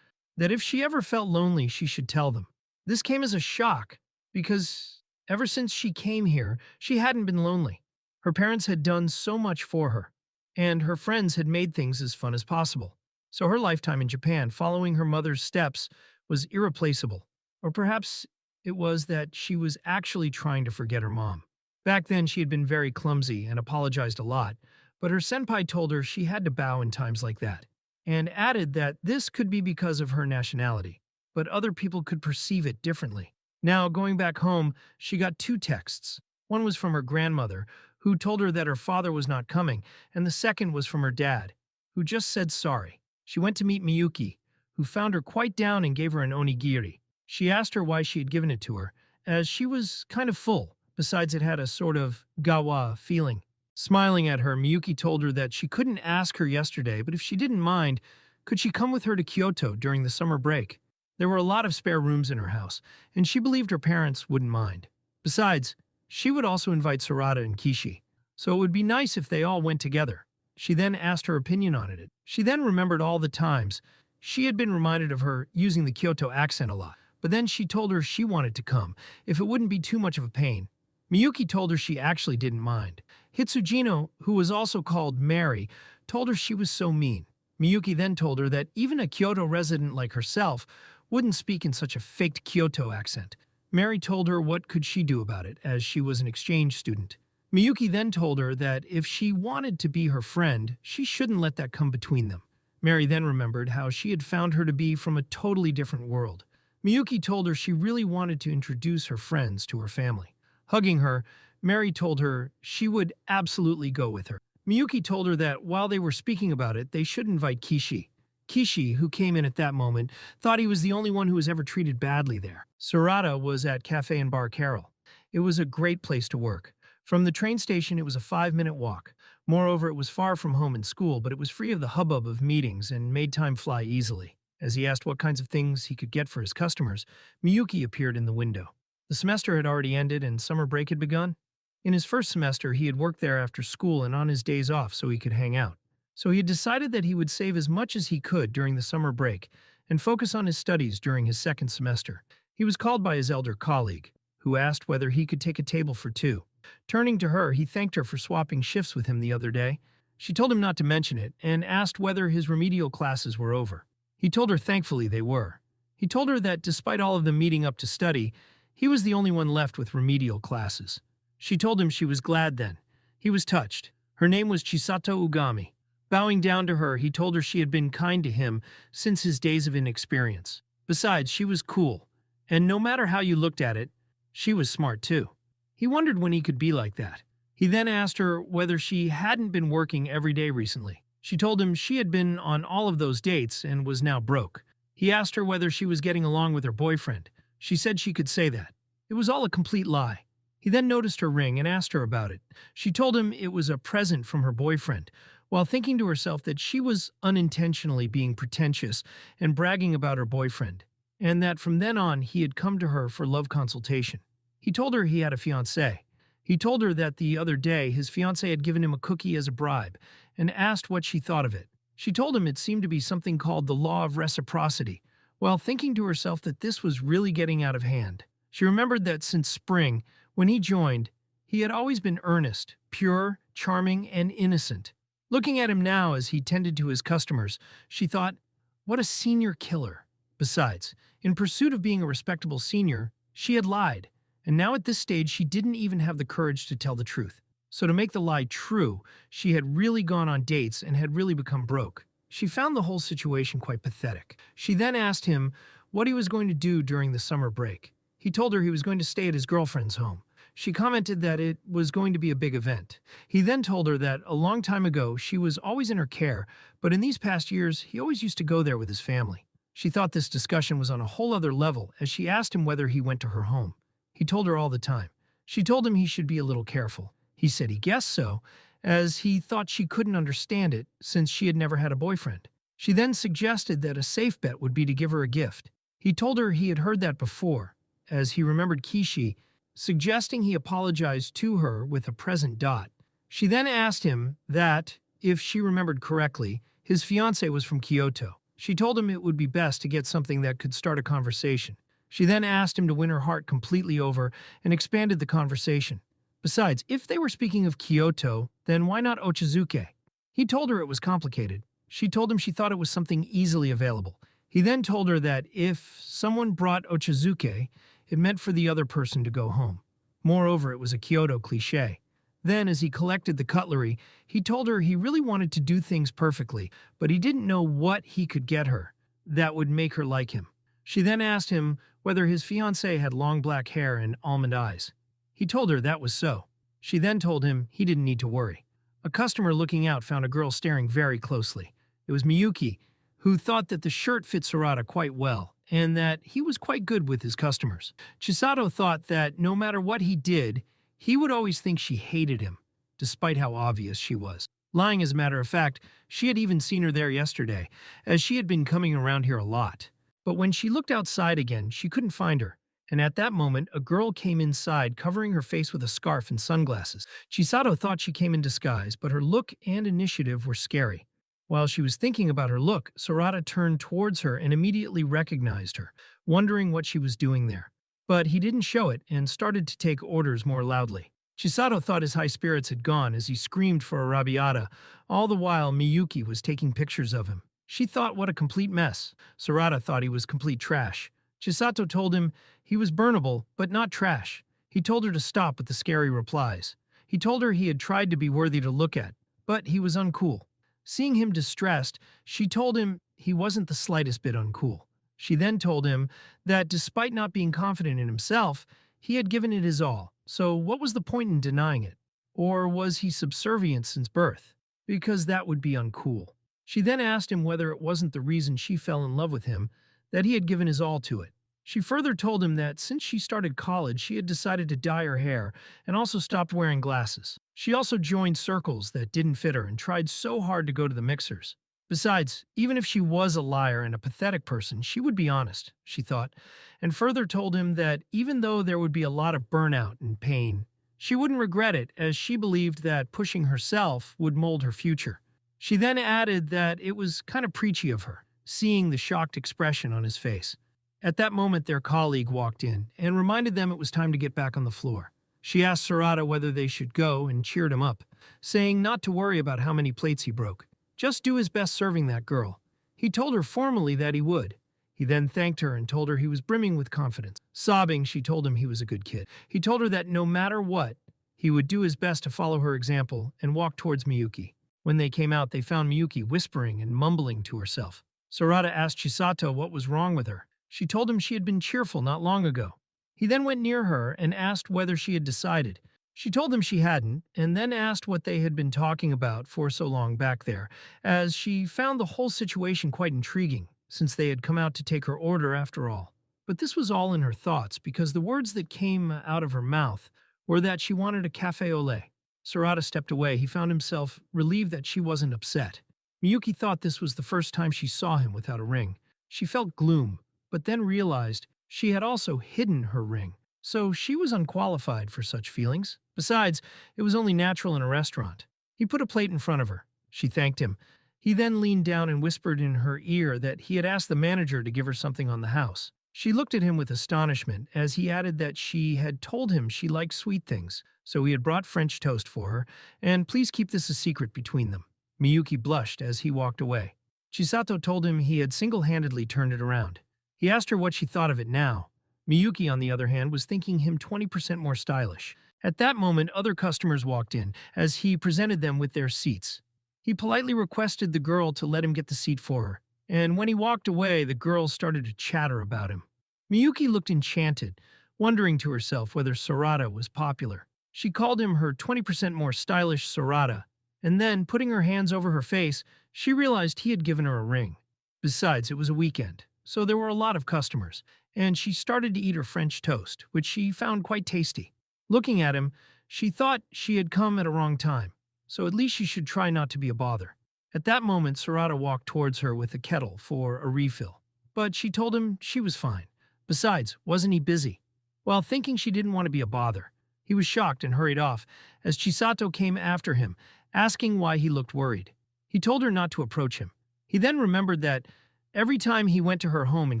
Speaker 1: that if she ever felt lonely, she should tell them. This came as a shock, because ever since she came here, she hadn't been lonely. Her parents had done so much for her, and her friends had made things as fun as possible. So her lifetime in Japan, following her mother's steps, was irreplaceable. Or perhaps it was that she was actually trying to forget her mom. Back then, she had been very clumsy and apologized a lot, but her senpai told her she had to bow in times like that, and added that this could be because of her nationality, but other people could perceive it differently. Now, going back home, she got 2 texts. One was from her grandmother, who told her that her father was not coming, and the second was from her dad, who just said sorry. She went to meet Miyuki, who found her quite down and gave her an onigiri. She asked her why she had given it to her, as she was kind of full, Besides, it had a sort of gawa feeling. Smiling at her, Miyuki told her that she couldn't ask her yesterday, but if she didn't mind, could she come with her to Kyoto during the summer break? There were a lot of spare rooms in her house, and she believed her parents wouldn't mind. Besides, she would also invite Sarada and Kishi, so it would be nice if they all went together. She then asked her opinion on it. She then remembered all the times she had been reminded of her using the Kyoto accent a lot, but then she told her she wanted to come, if it wouldn't be too much of a pain. Miyuki told her she actually didn't mind. Hitsujino, who was also called Mary, told her she was so mean. Miyuki then told her that even a Kyoto resident like herself wouldn't speak in such a faked Kyoto accent. Mary told her what could she do about it, as she was an exchange student. Miyuki then told her that if she wanted to be her friend, she shouldn't let that come between them. Mary then remembered how she had found her to be from a totally different world. Miyuki told her she really wanted to introduce her friends to her family. Hugging her, Mary told her she would absolutely go with her. Miyuki told her that while they were speaking about it, they should invite Kishi. Kishi, who came in at that moment, thought he was the only one who was ever treated badly there. Sarada was at Cafe and Bar Carol. It was a great place to work. From the train station, it was a 5-minute walk. Moreover, it was far from home and school, but it was free of the hubbub of meetings and made time fly easily. As he asked what kinds of things he could get for his customers, Miyuki appeared in the window. The semester had already ended and summer break had begun. In his first semester, he had worked there after school and on his days off so he could hang out. So he had decided that he would save as much as he could during the summer break and focus on his studies during his second semester. He was called by his elder colleague, who asked whether he could take a table for two. Turning to her, he thanked her for swapping shifts with him the other day. She told him not to mention it and asked whether his remedial classes were over. He told her thankfully they were. He told her that despite all of them meeting up to study, he was the only one left with remedial classes. She told him she was glad then. He was touched. Her name was Chisato Ugami. Bowing down to her, he told her she had been kind to him since his days of inexperience. Besides, she was cool, and no matter how you looked at it, she was smart too. He wondered when he could be like that. He then asked her whether she hadn't been working every day recently. She told him she had been on all of those dates and was now broke. He asked her whether she was getting along with her boyfriend. She said she could say that. It was all a complete lie. He then noticed her ring and asked her about it. She told him it was a present from her boyfriend, while thinking to herself that she was unintentionally being pretentious and bragging about her boyfriend, and that from then on he had come to her for love consultation. He told her he had a fiancée. He told her that the other day his fiancée had given him a cookie as a bribe and asked what she thought of it. She told him it seemed to be something called the law of reciprocity, while thinking to herself that this was really getting out of hand. She remembered that since spring, when he joined, he had always been earnest, pure, charming, and innocent. Looking at him now as he tended to his customers, she thought, what a senior killer. Besides, in pursuit of being a respectable senior, she had lied, and now at this stage she didn't even have the courage to tell the truth. So to make the lie true, she had really gone on dates and had really become broke. She found the whole situation quite pathetic. She then asked him what he was going to do during the summer break. He told her he was going to stay at his girlfriend's home. She commented that it was going to be a big event. He then told her that a long time ago she was always in her care, but in these past years he always used to go there with his family. She thought this discussion was on a whole other level as she asked him whether he went to her home. He told her all the time. She told him he should be a little careful. He said he guessed so, as he thought she couldn't understand it since she had never had a boyfriend. She then suggested that a safe bet would be to give her a gift. He told her he had heard that before, as he remembered Kishi suggesting he apologized to her with a present dot. She then asked him that, if she remembered correctly, his fiancée was from Kyoto. She told him it would be best to get something that could start a conversation. She then asked him to win her heart completely over and expanded the conversation. Besides, if they were speaking of Kyoto, then why not Ochazuke? He told her it was complicated. She told him she thought it was something easily available. He then told her that if someone brought Ochazuke, it meant for the other person to go home. Moreover, it was a Kyoto cliché. Then, as he collected the cutlery, he told her he really wanted to do things perfectly, but he didn't know what he could get her that would make her like him. She then asked him whether his fiancée had long black hair and almond eyes. He told her that was so. She then told him he didn't need to worry. A customer looking out found a girl staring very closely. It was Miyuki, who thought that the shirt fit Sarada quite well, and that he was quite good with his customers. Chisato thought that no matter what he did, He would always think she hated him, despite how obvious she was. Lying as a matter of fact, she had even seen her there yesterday, as she had been coming around here a lot. But when she looked outside again, she couldn't find her. And at that moment, a girl came inside covering her face with a scarf and sunglasses. Chisato thought she came in disguise, but her look and initiative were scary. While she was thinking about her look, Sarada turned towards her and immediately recognized her, wondering what she was doing there. But he didn't show it and started to take orders more loudly. Chisato thought his high spirits had gone as he screamed for a arrabbiata. All the while, Miyuki was taking pictures of him. She thought what a complete mess. Sarada thought he was complete trash. Chisato told him he was burnable, but not trash. He told her to stop with the scary replies. He told her he had tried to be worthy to look at, but he was uncool. Seeing him distressed, she told him he wasn't the slightest bit uncool. She then told him that despite not being confident in himself, he had given it his all. So what was the point in denying it? Or was he subservient since birth? Because that would be uncool. She then asked him whether it wasn't the reason she fell in love with him, that he had given his all to it. She further told him that since she started college, she had decided to dye her hair and also stopped wearing glasses. She also joined circles that didn't fit her and tried so hard to go to the mixers. Besides, even if she was a liar and a pathetic person, she would be honest, she thought, and further told him that even though there would be a lot of burnout and pain, she wouldn't regret it as she believed that pushing herself would mold her future. She then added that it was kind of preachy of her, seeing the shocked expression on his face. At that moment, their colleague walked in and reminded them it was time to get back on the floor. She asked Sarada whether they should go and cheered him up, saying not to worry about how many plates he broke. Just do his best serving that girl. He told her formally that he would. He then thanked her and told her he was brimming with confidence. Sobbing, she told him he was a good kid. He told her that no matter what, he would do his best to follow her example and walk towards Miyuki. When they came out, they found Miyuki whispering and mumbling to herself. Sarada asked Chisato what was wrong with her. She told him she had been cheerful not long ago. He then went near her and asked whether she had decided. She told him she hadn't, and then asked what they had been talking about for so long back there, as she found the whole situation quite intriguing, since they had come out to take her order after all. But this was all in her thoughts, because the words that came out of her mouth were that she wanted a café au lait. Sarada stepped away. He found himself relieved that she wasn't upset. Miyuki thought this was the first time she saw him without a ring. She felt gloom, but then realized she had also hidden her ring. So she was unqualified for such feelings. Besides, it was only natural in a restaurant. He put a plate in front of her. She thanked him. He then leaned down and whispered in her ear that he had asked the manager to give her something on the house. She looked at him with astonishment as he added that she had told him she liked sweet things, so he had brought French toast for her, and please keep this a secret between them. Miyuki blushed as he walked away. Chisato told him he had single-handedly turned it around. He asked her what she thought of it now. Miyuki, on the other hand, was thinking him 20% more stylish. At that moment, other customers walked in, as he presented them with their seats. He politely requested the girl to let him get the seat for her, and when he walked away, the girls started to chatter about him. Miyuki looked enchanted, wondering to herself whether Sarada was popular. She called him her 20% more stylish Sarada, and then, putting her hands over her face, she realized he had given her a ring. Besides, it was a weekend, so there were a lot of customers, and she started to eat her French toast, which she found quite tasty. Looking at him, she thought she had come at a wrong time, so at least she should try not to be a bother. At that moment, Sarada walked towards her with a kettle for a refill, but she told him she was fine. Besides, wasn't he busy? While thinking she didn't want to be a bother, he was shocked and hurried off as Chisato came after him, asking why he looked worried. He told her not to approach him. He then remembered that every time he went to her home in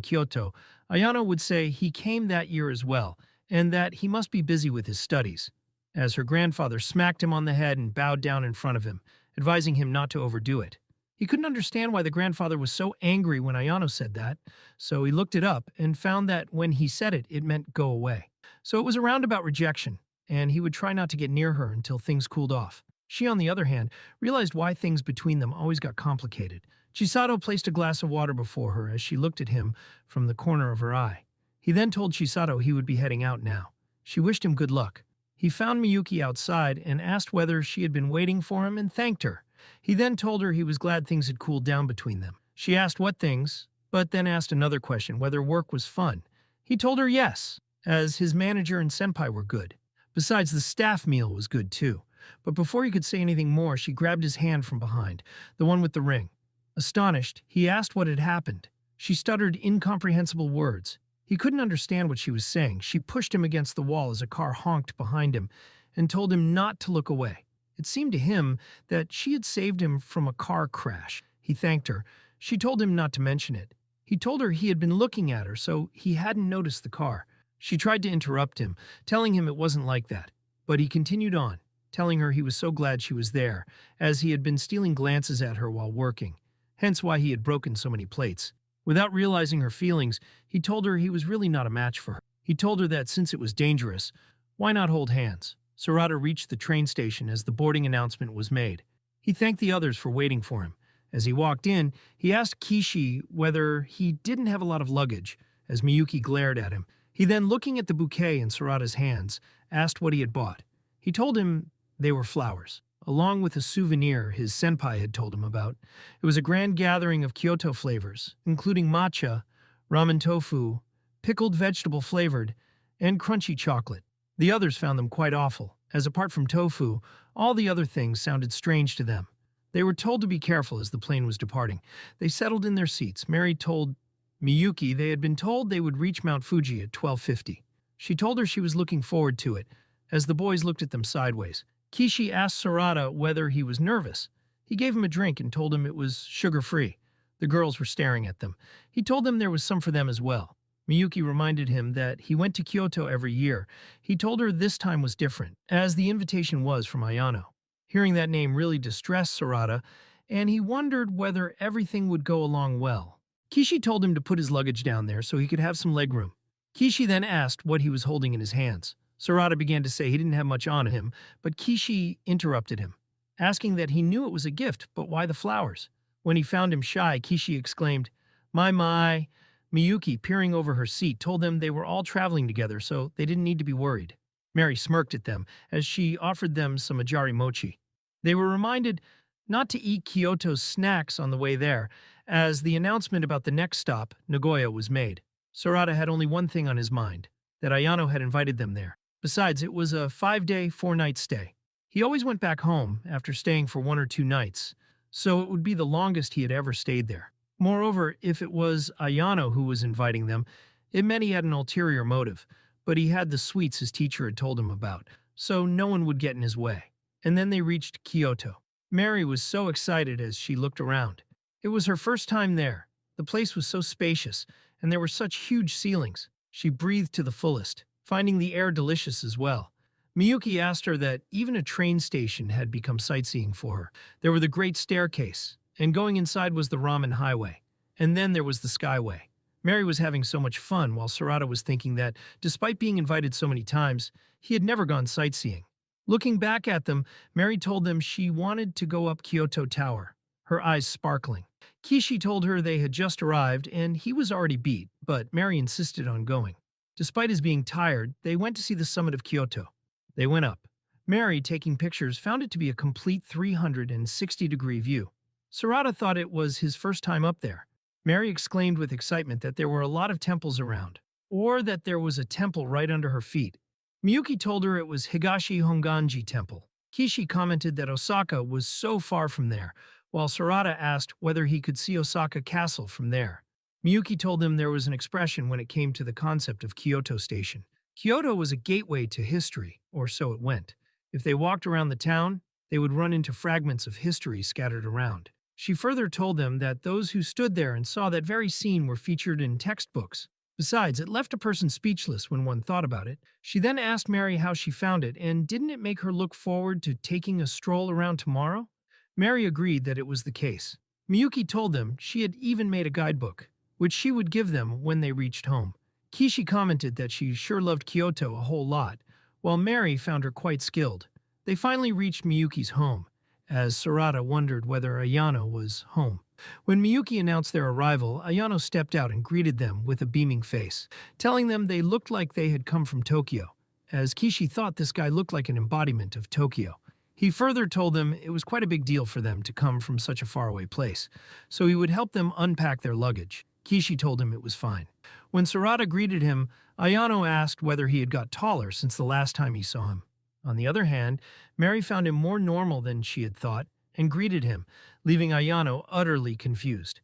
Speaker 1: Kyoto, Ayano would say he came that year as well, and that he must be busy with his studies, as her grandfather smacked him on the head and bowed down in front of him, advising him not to overdo it. He couldn't understand why the grandfather was so angry when Ayano said that, so he looked it up and found that when he said it, it meant go away. So it was a roundabout rejection, and he would try not to get near her until things cooled off. She, on the other hand, realized why things between them always got complicated. Chisato placed a glass of water before her as she looked at him from the corner of her eye. He then told Chisato he would be heading out now. She wished him good luck. He found Miyuki outside and asked whether she had been waiting for him and thanked her. He then told her he was glad things had cooled down between them. She asked what things, but then asked another question, whether work was fun. He told her yes, as his manager and senpai were good. Besides, the staff meal was good too. But before he could say anything more, she grabbed his hand from behind, the one with the ring. Astonished, he asked what had happened. She stuttered incomprehensible words. He couldn't understand what she was saying. She pushed him against the wall as a car honked behind him and told him not to look away. It seemed to him that she had saved him from a car crash. He thanked her. She told him not to mention it. He told her he had been looking at her, so he hadn't noticed the car. She tried to interrupt him, telling him it wasn't like that. But he continued on, telling her he was so glad she was there, as he had been stealing glances at her while working, hence why he had broken so many plates. Without realizing her feelings, he told her he was really not a match for her. He told her that since it was dangerous, why not hold hands? Sarada reached the train station as the boarding announcement was made. He thanked the others for waiting for him. As he walked in, he asked Kishi whether he didn't have a lot of luggage, as Miyuki glared at him. He then, looking at the bouquet in Sarada's hands, asked what he had bought. He told him they were flowers, along with a souvenir his senpai had told him about. It was a grand gathering of Kyoto flavors, including matcha, ramen tofu, pickled vegetable flavored, and crunchy chocolate. The others found them quite awful, as apart from tofu, all the other things sounded strange to them. They were told to be careful as the plane was departing. They settled in their seats. Mary told Miyuki they had been told they would reach Mount Fuji at 12:50. She told her she was looking forward to it, as the boys looked at them sideways. Kishi asked Sarada whether he was nervous. He gave him a drink and told him it was sugar-free. The girls were staring at them. He told them there was some for them as well. Miyuki reminded him that he went to Kyoto every year. He told her this time was different, as the invitation was from Ayano. Hearing that name really distressed Sarada, and he wondered whether everything would go along well. Kishi told him to put his luggage down there so he could have some legroom. Kishi then asked what he was holding in his hands. Sarada began to say he didn't have much on him, but Kishi interrupted him, asking that he knew it was a gift, but why the flowers? When he found him shy, Kishi exclaimed, My. Miyuki, peering over her seat, told them they were all traveling together, so they didn't need to be worried. Mary smirked at them as she offered them some ajari mochi. They were reminded not to eat Kyoto's snacks on the way there, as the announcement about the next stop, Nagoya, was made. Sarada had only one thing on his mind, that Ayano had invited them there. Besides, it was a 5-day, 4-night stay. He always went back home after staying for 1 or 2 nights, so it would be the longest he had ever stayed there. Moreover, if it was Ayano who was inviting them, it meant he had an ulterior motive, but he had the sweets his teacher had told him about, so no one would get in his way. And then they reached Kyoto. Mary was so excited as she looked around. It was her first time there. The place was so spacious, and there were such huge ceilings. She breathed to the fullest, finding the air delicious as well. Miyuki asked her that even a train station had become sightseeing for her. There were the great staircase, and going inside was the ramen highway. And then there was the skyway. Mary was having so much fun while Sarada was thinking that, despite being invited so many times, he had never gone sightseeing. Looking back at them, Mary told them she wanted to go up Kyoto Tower, her eyes sparkling. Kishi told her they had just arrived and he was already beat, but Mary insisted on going. Despite his being tired, they went to see the summit of Kyoto. They went up. Mary, taking pictures, found it to be a complete 360-degree view. Sarada thought it was his first time up there. Mary exclaimed with excitement that there were a lot of temples around, or that there was a temple right under her feet. Miyuki told her it was Higashi Honganji Temple. Kishi commented that Osaka was so far from there, while Sarada asked whether he could see Osaka Castle from there. Miyuki told them there was an expression when it came to the concept of Kyoto Station. Kyoto was a gateway to history, or so it went. If they walked around the town, they would run into fragments of history scattered around. She further told them that those who stood there and saw that very scene were featured in textbooks. Besides, it left a person speechless when one thought about it. She then asked Mary how she found it, and didn't it make her look forward to taking a stroll around tomorrow? Mary agreed that it was the case. Miyuki told them she had even made a guidebook, which she would give them when they reached home. Kishi commented that she sure loved Kyoto a whole lot, while Mary found her quite skilled. They finally reached Miyuki's home, as Sarada wondered whether Ayano was home. When Miyuki announced their arrival, Ayano stepped out and greeted them with a beaming face, telling them they looked like they had come from Tokyo, as Kishi thought this guy looked like an embodiment of Tokyo. He further told them it was quite a big deal for them to come from such a faraway place, so he would help them unpack their luggage. Kishi told him it was fine. When Sarada greeted him, Ayano asked whether he had got taller since the last time he saw him. On the other hand, Mary found him more normal than she had thought and greeted him, leaving Ayano utterly confused.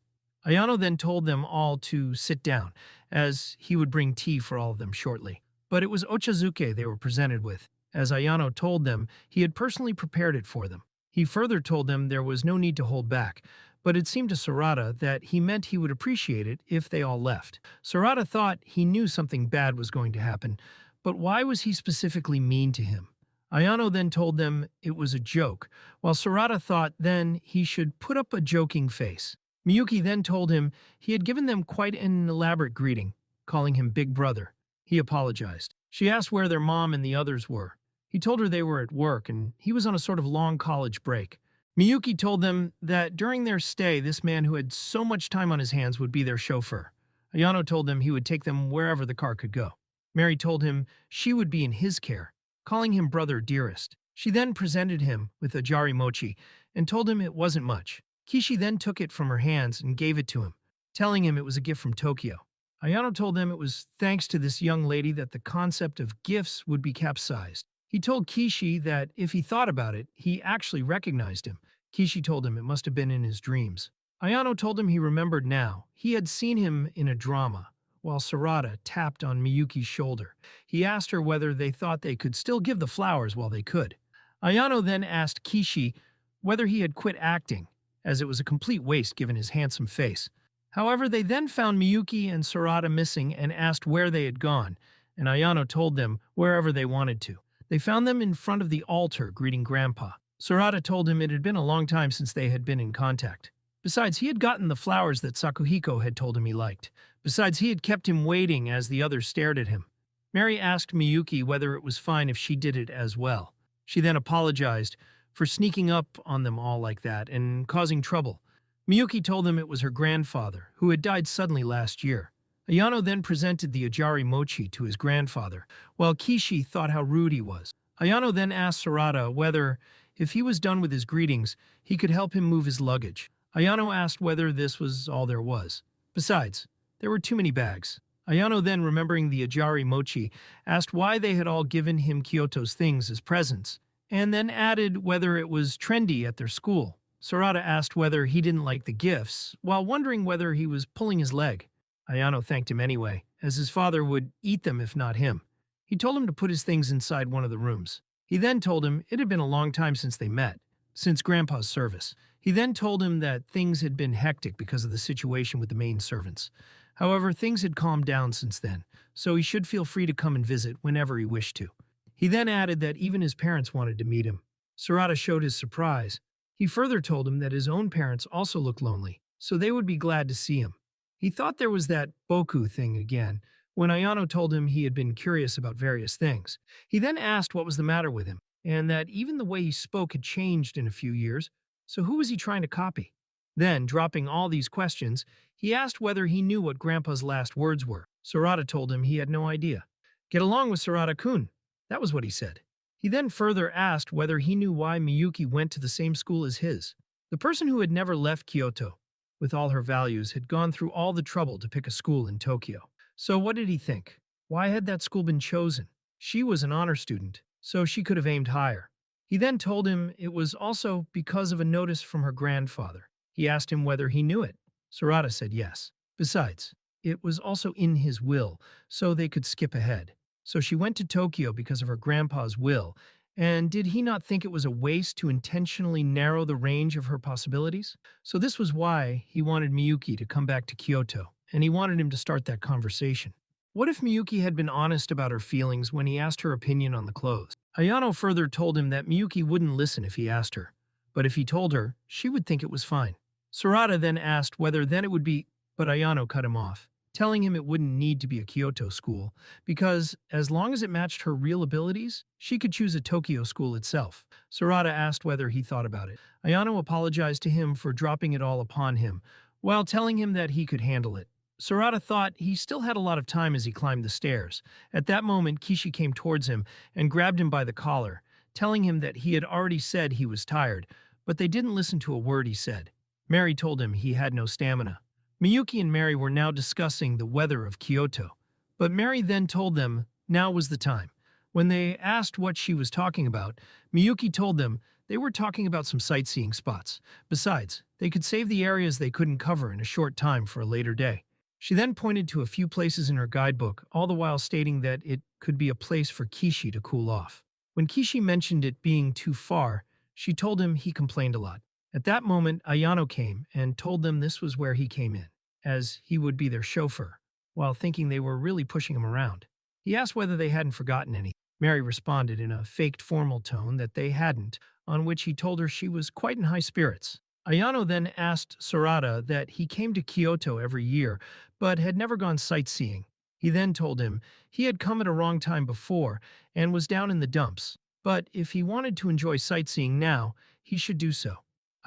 Speaker 1: Ayano then told them all to sit down, as he would bring tea for all of them shortly. But it was ochazuke they were presented with. As Ayano told them, he had personally prepared it for them. He further told them there was no need to hold back, but it seemed to Sarada that he meant he would appreciate it if they all left. Sarada thought he knew something bad was going to happen, but why was he specifically mean to him? Ayano then told them it was a joke, while Sarada thought then he should put up a joking face. Miyuki then told him he had given them quite an elaborate greeting, calling him Big Brother. He apologized. She asked where their mom and the others were. He told her they were at work and he was on a sort of long college break. Miyuki told them that during their stay, this man who had so much time on his hands would be their chauffeur. Ayano told them he would take them wherever the car could go. Mary told him she would be in his care, calling him brother dearest. She then presented him with a jari mochi and told him it wasn't much. Kishi then took it from her hands and gave it to him, telling him it was a gift from Tokyo. Ayano told them it was thanks to this young lady that the concept of gifts would be capsized. He told Kishi that if he thought about it, he actually recognized him. Kishi told him it must have been in his dreams. Ayano told him he remembered now. He had seen him in a drama, while Sarada tapped on Miyuki's shoulder. He asked her whether they thought they could still give the flowers while they could. Ayano then asked Kishi whether he had quit acting, as it was a complete waste given his handsome face. However, they then found Miyuki and Sarada missing and asked where they had gone, and Ayano told them wherever they wanted to. They found them in front of the altar greeting Grandpa. Sarada told him it had been a long time since they had been in contact. Besides, he had gotten the flowers that Sakuhiko had told him he liked. Besides, he had kept him waiting as the others stared at him. Mary asked Miyuki whether it was fine if she did it as well. She then apologized for sneaking up on them all like that and causing trouble. Miyuki told them it was her grandfather, who had died suddenly last year. Ayano then presented the ajari mochi to his grandfather, while Kishi thought how rude he was. Ayano then asked Sarada whether, if he was done with his greetings, he could help him move his luggage. Ayano asked whether this was all there was. Besides, there were too many bags. Ayano then, remembering the ajari mochi, asked why they had all given him Kyoto's things as presents, and then added whether it was trendy at their school. Sarada asked whether he didn't like the gifts, while wondering whether he was pulling his leg. Ayano thanked him anyway, as his father would eat them if not him. He told him to put his things inside one of the rooms. He then told him it had been a long time since they met, since Grandpa's service. He then told him that things had been hectic because of the situation with the main servants. However, things had calmed down since then, so he should feel free to come and visit whenever he wished to. He then added that even his parents wanted to meet him. Sarada showed his surprise. He further told him that his own parents also looked lonely, so they would be glad to see him. He thought there was that boku thing again, when Ayano told him he had been curious about various things. He then asked what was the matter with him, and that even the way he spoke had changed in a few years, so who was he trying to copy? Then, dropping all these questions, he asked whether he knew what Grandpa's last words were. Sarada told him he had no idea. Get along with Sarada-kun, that was what he said. He then further asked whether he knew why Miyuki went to the same school as his. The person who had never left Kyoto, with all her values, had gone through all the trouble to pick a school in Tokyo. So what did he think? Why had that school been chosen? She was an honor student, so she could have aimed higher. He then told him it was also because of a notice from her grandfather. He asked him whether he knew it. Sarada said yes. Besides, it was also in his will, so they could skip ahead. So she went to Tokyo because of her grandpa's will, and did he not think it was a waste to intentionally narrow the range of her possibilities? So this was why he wanted Miyuki to come back to Kyoto, and he wanted him to start that conversation. What if Miyuki had been honest about her feelings when he asked her opinion on the clothes? Ayano further told him that Miyuki wouldn't listen if he asked her, but if he told her, she would think it was fine. Sarada then asked whether then it would be, but Ayano cut him off, telling him it wouldn't need to be a Kyoto school, because as long as it matched her real abilities, she could choose a Tokyo school itself. Sarada asked whether he thought about it. Ayano apologized to him for dropping it all upon him, while telling him that he could handle it. Sarada thought he still had a lot of time as he climbed the stairs. At that moment, Kishi came towards him and grabbed him by the collar, telling him that he had already said he was tired, but they didn't listen to a word he said. Mary told him he had no stamina. Miyuki and Mary were now discussing the weather of Kyoto, but Mary then told them now was the time. When they asked what she was talking about, Miyuki told them they were talking about some sightseeing spots. Besides, they could save the areas they couldn't cover in a short time for a later day. She then pointed to a few places in her guidebook, all the while stating that it could be a place for Kishi to cool off. When Kishi mentioned it being too far, she told him he complained a lot. At that moment, Ayano came and told them this was where he came in, as he would be their chauffeur, while thinking they were really pushing him around. He asked whether they hadn't forgotten anything. Mary responded in a faked formal tone that they hadn't, on which he told her she was quite in high spirits. Ayano then asked Sarada that he came to Kyoto every year, but had never gone sightseeing. He then told him he had come at a wrong time before and was down in the dumps, but if he wanted to enjoy sightseeing now, he should do so.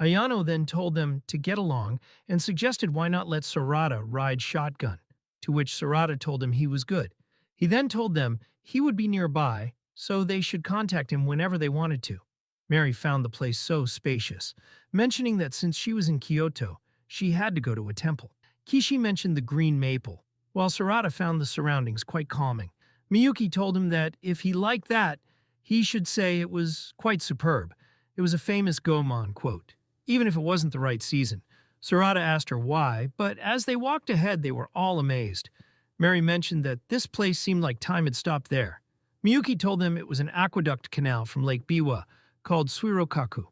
Speaker 1: Ayano then told them to get along and suggested why not let Sarada ride shotgun, to which Sarada told him he was good. He then told them he would be nearby, so they should contact him whenever they wanted to. Mary found the place so spacious, mentioning that since she was in Kyoto, she had to go to a temple. Kishi mentioned the green maple, while Sarada found the surroundings quite calming. Miyuki told him that if he liked that, he should say it was quite superb. It was a famous Gomon quote, even if it wasn't the right season. Sarada asked her why, but as they walked ahead, they were all amazed. Mary mentioned that this place seemed like time had stopped there. Miyuki told them it was an aqueduct canal from Lake Biwa called Suirokaku.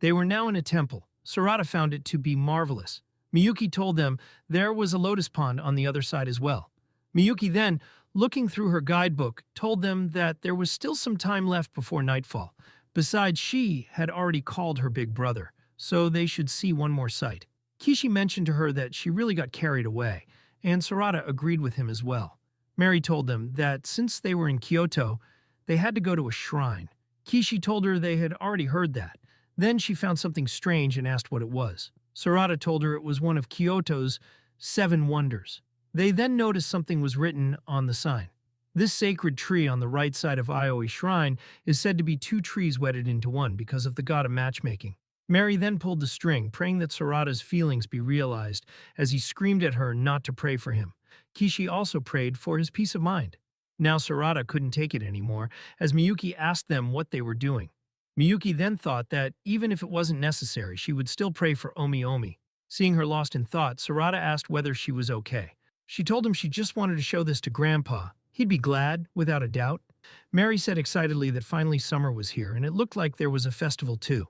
Speaker 1: They were now in a temple. Sarada found it to be marvelous. Miyuki told them there was a lotus pond on the other side as well. Miyuki then, looking through her guidebook, told them that there was still some time left before nightfall. Besides, she had already called her big brother, so they should see one more sight. Kishi mentioned to her that she really got carried away, and Sarada agreed with him as well. Mary told them that since they were in Kyoto, they had to go to a shrine. Kishi told her they had already heard that. Then she found something strange and asked what it was. Sarada told her it was one of Kyoto's 7 wonders. They then noticed something was written on the sign. This sacred tree on the right side of Ioi Shrine is said to be 2 trees wedded into one because of the god of matchmaking. Mary then pulled the string, praying that Sarada's feelings be realized as he screamed at her not to pray for him. Kishi also prayed for his peace of mind. Now Sarada couldn't take it anymore, as Miyuki asked them what they were doing. Miyuki then thought that even if it wasn't necessary, she would still pray for Omi Omi. Seeing her lost in thought, Sarada asked whether she was okay. She told him she just wanted to show this to Grandpa. He'd be glad, without a doubt. Mary said excitedly that finally summer was here, and it looked like there was a festival too.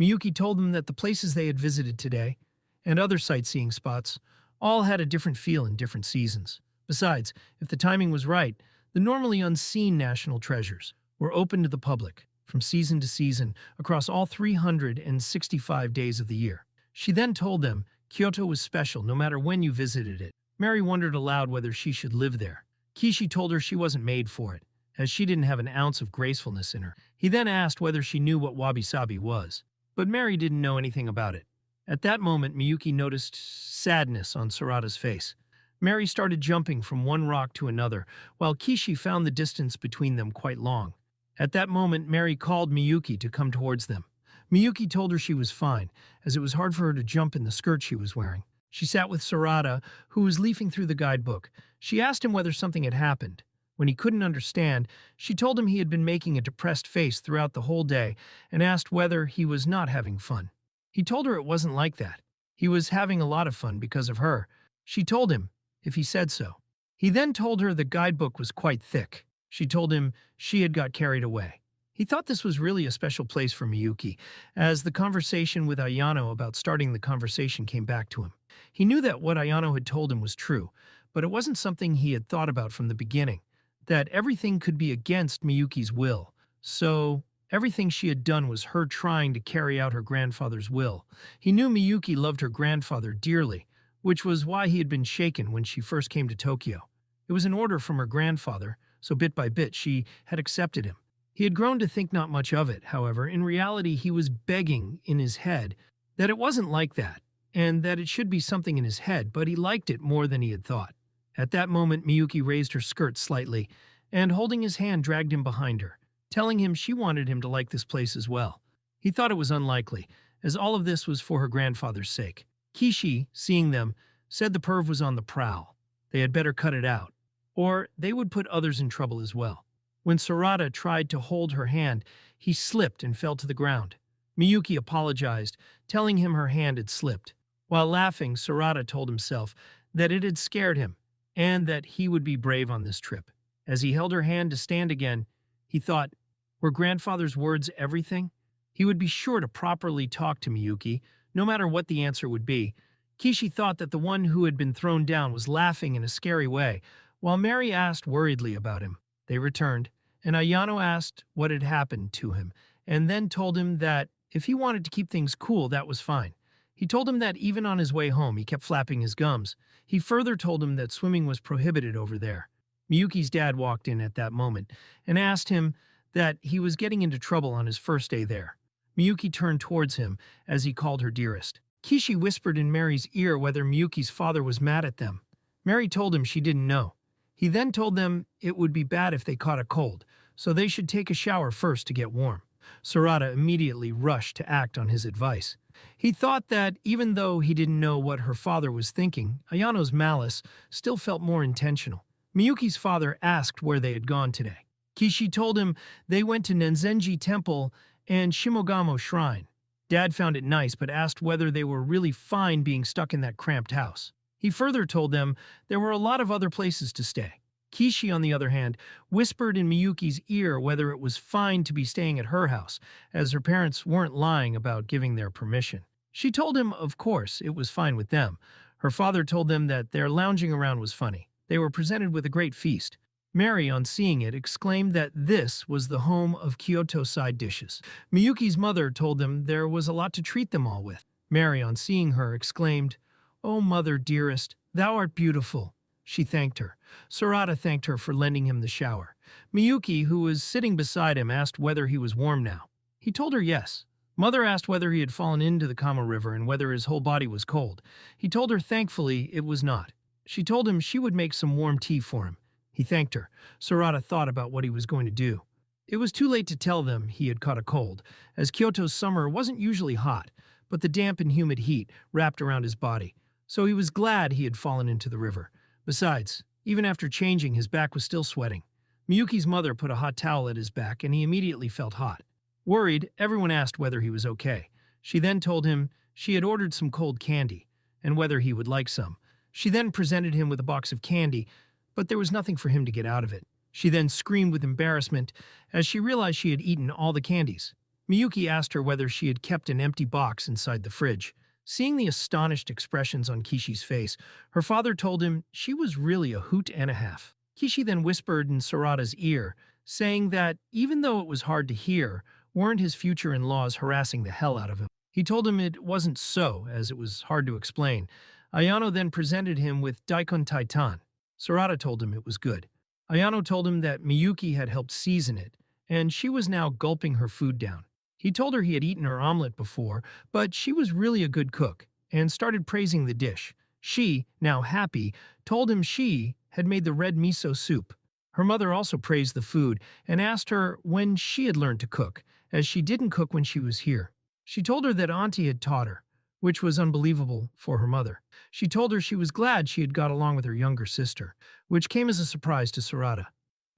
Speaker 1: Miyuki told them that the places they had visited today, and other sightseeing spots, all had a different feel in different seasons. Besides, if the timing was right, the normally unseen national treasures were open to the public, from season to season, across all 365 days of the year. She then told them Kyoto was special no matter when you visited it. Mary wondered aloud whether she should live there. Kishi told her she wasn't made for it, as she didn't have an ounce of gracefulness in her. He then asked whether she knew what wabi-sabi was, but Mary didn't know anything about it. At that moment, Miyuki noticed sadness on Sarada's face. Mary started jumping from one rock to another, while Kishi found the distance between them quite long. At that moment, Mary called Miyuki to come towards them. Miyuki told her she was fine, as it was hard for her to jump in the skirt she was wearing. She sat with Sarada, who was leafing through the guidebook. She asked him whether something had happened. When he couldn't understand, she told him he had been making a depressed face throughout the whole day and asked whether he was not having fun. He told her it wasn't like that. He was having a lot of fun because of her. She told him if he said so. He then told her the guidebook was quite thick. She told him she had got carried away. He thought this was really a special place for Miyuki, as the conversation with Ayano about starting the conversation came back to him. He knew that what Ayano had told him was true, but it wasn't something he had thought about from the beginning, that everything could be against Miyuki's will. So everything she had done was her trying to carry out her grandfather's will. He knew Miyuki loved her grandfather dearly, which was why he had been shaken when she first came to Tokyo. It was an order from her grandfather, so bit by bit she had accepted him. He had grown to think not much of it, however. In reality, he was begging in his head that it wasn't like that, and that it should be something in his head, but he liked it more than he had thought. At that moment, Miyuki raised her skirt slightly, and holding his hand dragged him behind her, telling him she wanted him to like this place as well. He thought it was unlikely, as all of this was for her grandfather's sake. Kishi, seeing them, said the perv was on the prowl. They had better cut it out, or they would put others in trouble as well. When Sarada tried to hold her hand, he slipped and fell to the ground. Miyuki apologized, telling him her hand had slipped. While laughing, Sarada told himself that it had scared him and that he would be brave on this trip. As he held her hand to stand again, he thought, were grandfather's words everything? He would be sure to properly talk to Miyuki, no matter what the answer would be. Kishi thought that the one who had been thrown down was laughing in a scary way, while Mary asked worriedly about him. They returned, and Ayano asked what had happened to him, and then told him that if he wanted to keep things cool, that was fine. He told him that even on his way home, he kept flapping his gums. He further told him that swimming was prohibited over there. Miyuki's dad walked in at that moment and asked him that he was getting into trouble on his first day there. Miyuki turned towards him as he called her dearest. Kishi whispered in Mary's ear whether Miyuki's father was mad at them. Mary told him she didn't know. He then told them it would be bad if they caught a cold, so they should take a shower first to get warm. Sarada immediately rushed to act on his advice. He thought that even though he didn't know what her father was thinking, Ayano's malice still felt more intentional. Miyuki's father asked where they had gone today. Kishi told him they went to Nenzenji Temple and Shimogamo Shrine. Dad found it nice but asked whether they were really fine being stuck in that cramped house. He further told them there were a lot of other places to stay. Kishi, on the other hand, whispered in Miyuki's ear whether it was fine to be staying at her house, as her parents weren't lying about giving their permission. She told him, of course, it was fine with them. Her father told them that their lounging around was funny. They were presented with a great feast. Mary, on seeing it, exclaimed that this was the home of Kyoto side dishes. Miyuki's mother told them there was a lot to treat them all with. Mary, on seeing her, exclaimed, "Oh, mother dearest, thou art beautiful." She thanked her. Sarada thanked her for lending him the shower. Miyuki, who was sitting beside him, asked whether he was warm now. He told her yes. Mother asked whether he had fallen into the Kamo River and whether his whole body was cold. He told her thankfully it was not. She told him she would make some warm tea for him. He thanked her. Sarada thought about what he was going to do. It was too late to tell them he had caught a cold, as Kyoto's summer wasn't usually hot, but the damp and humid heat wrapped around his body, so he was glad he had fallen into the river. Besides, even after changing, his back was still sweating. Miyuki's mother put a hot towel at his back, and he immediately felt hot. Worried, everyone asked whether he was okay. She then told him she had ordered some cold candy, and whether he would like some. She then presented him with a box of candy, but there was nothing for him to get out of it. She then screamed with embarrassment as she realized she had eaten all the candies. Miyuki asked her whether she had kept an empty box inside the fridge. Seeing the astonished expressions on Kishi's face, her father told him she was really a hoot and a half. Kishi then whispered in Sarada's ear, saying that even though it was hard to hear, weren't his future in-laws harassing the hell out of him. He told him it wasn't so, as it was hard to explain. Ayano then presented him with daikon taitan. Sarada told him it was good. Ayano told him that Miyuki had helped season it, and she was now gulping her food down. He told her he had eaten her omelet before, but she was really a good cook, and started praising the dish. She, now happy, told him she had made the red miso soup. Her mother also praised the food and asked her when she had learned to cook, as she didn't cook when she was here. She told her that Auntie had taught her, which was unbelievable for her mother. She told her she was glad she had got along with her younger sister, which came as a surprise to Sarada.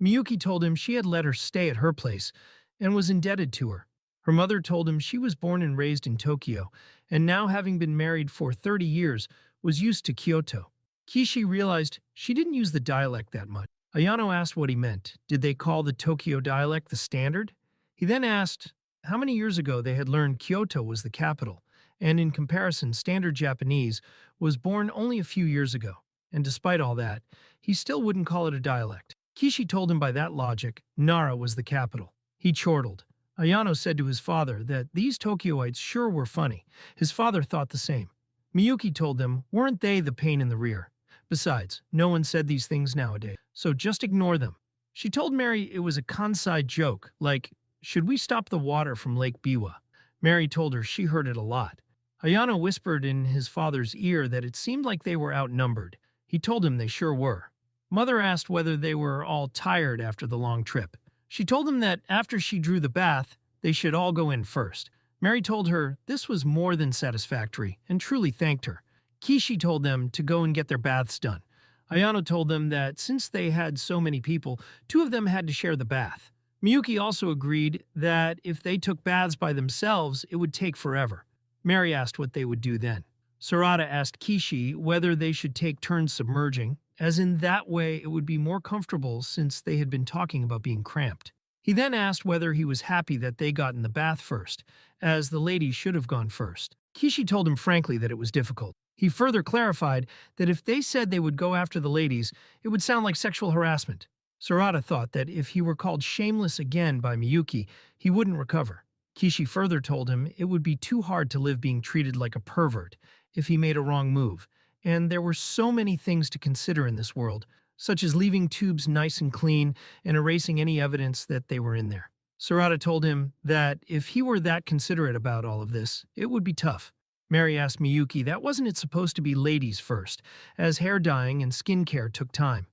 Speaker 1: Miyuki told him she had let her stay at her place and was indebted to her. Her mother told him she was born and raised in Tokyo, and now having been married for 30 years, was used to Kyoto. Kishi realized she didn't use the dialect that much. Ayano asked what he meant. Did they call the Tokyo dialect the standard? He then asked how many years ago they had learned Kyoto was the capital, and in comparison, standard Japanese was born only a few years ago, and despite all that, he still wouldn't call it a dialect. Kishi told him by that logic, Nara was the capital. He chortled. Ayano said to his father that these Tokyoites sure were funny. His father thought the same. Miyuki told them, weren't they the pain in the rear? Besides, no one said these things nowadays, so just ignore them. She told Mary it was a Kansai joke, like, should we stop the water from Lake Biwa? Mary told her she heard it a lot. Ayano whispered in his father's ear that it seemed like they were outnumbered. He told him they sure were. Mother asked whether they were all tired after the long trip. She told them that after she drew the bath, they should all go in first. Mary told her this was more than satisfactory and truly thanked her. Kishi told them to go and get their baths done. Ayano told them that since they had so many people, two of them had to share the bath. Miyuki also agreed that if they took baths by themselves, it would take forever. Mary asked what they would do then. Sarada asked Kishi whether they should take turns submerging, as in that way it would be more comfortable since they had been talking about being cramped. He then asked whether he was happy that they got in the bath first, as the ladies should have gone first. Kishi told him frankly that it was difficult. He further clarified that if they said they would go after the ladies, it would sound like sexual harassment. Sarada thought that if he were called shameless again by Miyuki, he wouldn't recover. Kishi further told him it would be too hard to live being treated like a pervert if he made a wrong move, and there were so many things to consider in this world, such as leaving tubes nice and clean and erasing any evidence that they were in there. Sarada told him that if he were that considerate about all of this, it would be tough. Mary asked Miyuki that wasn't it supposed to be ladies first, as hair dyeing and skin care took time.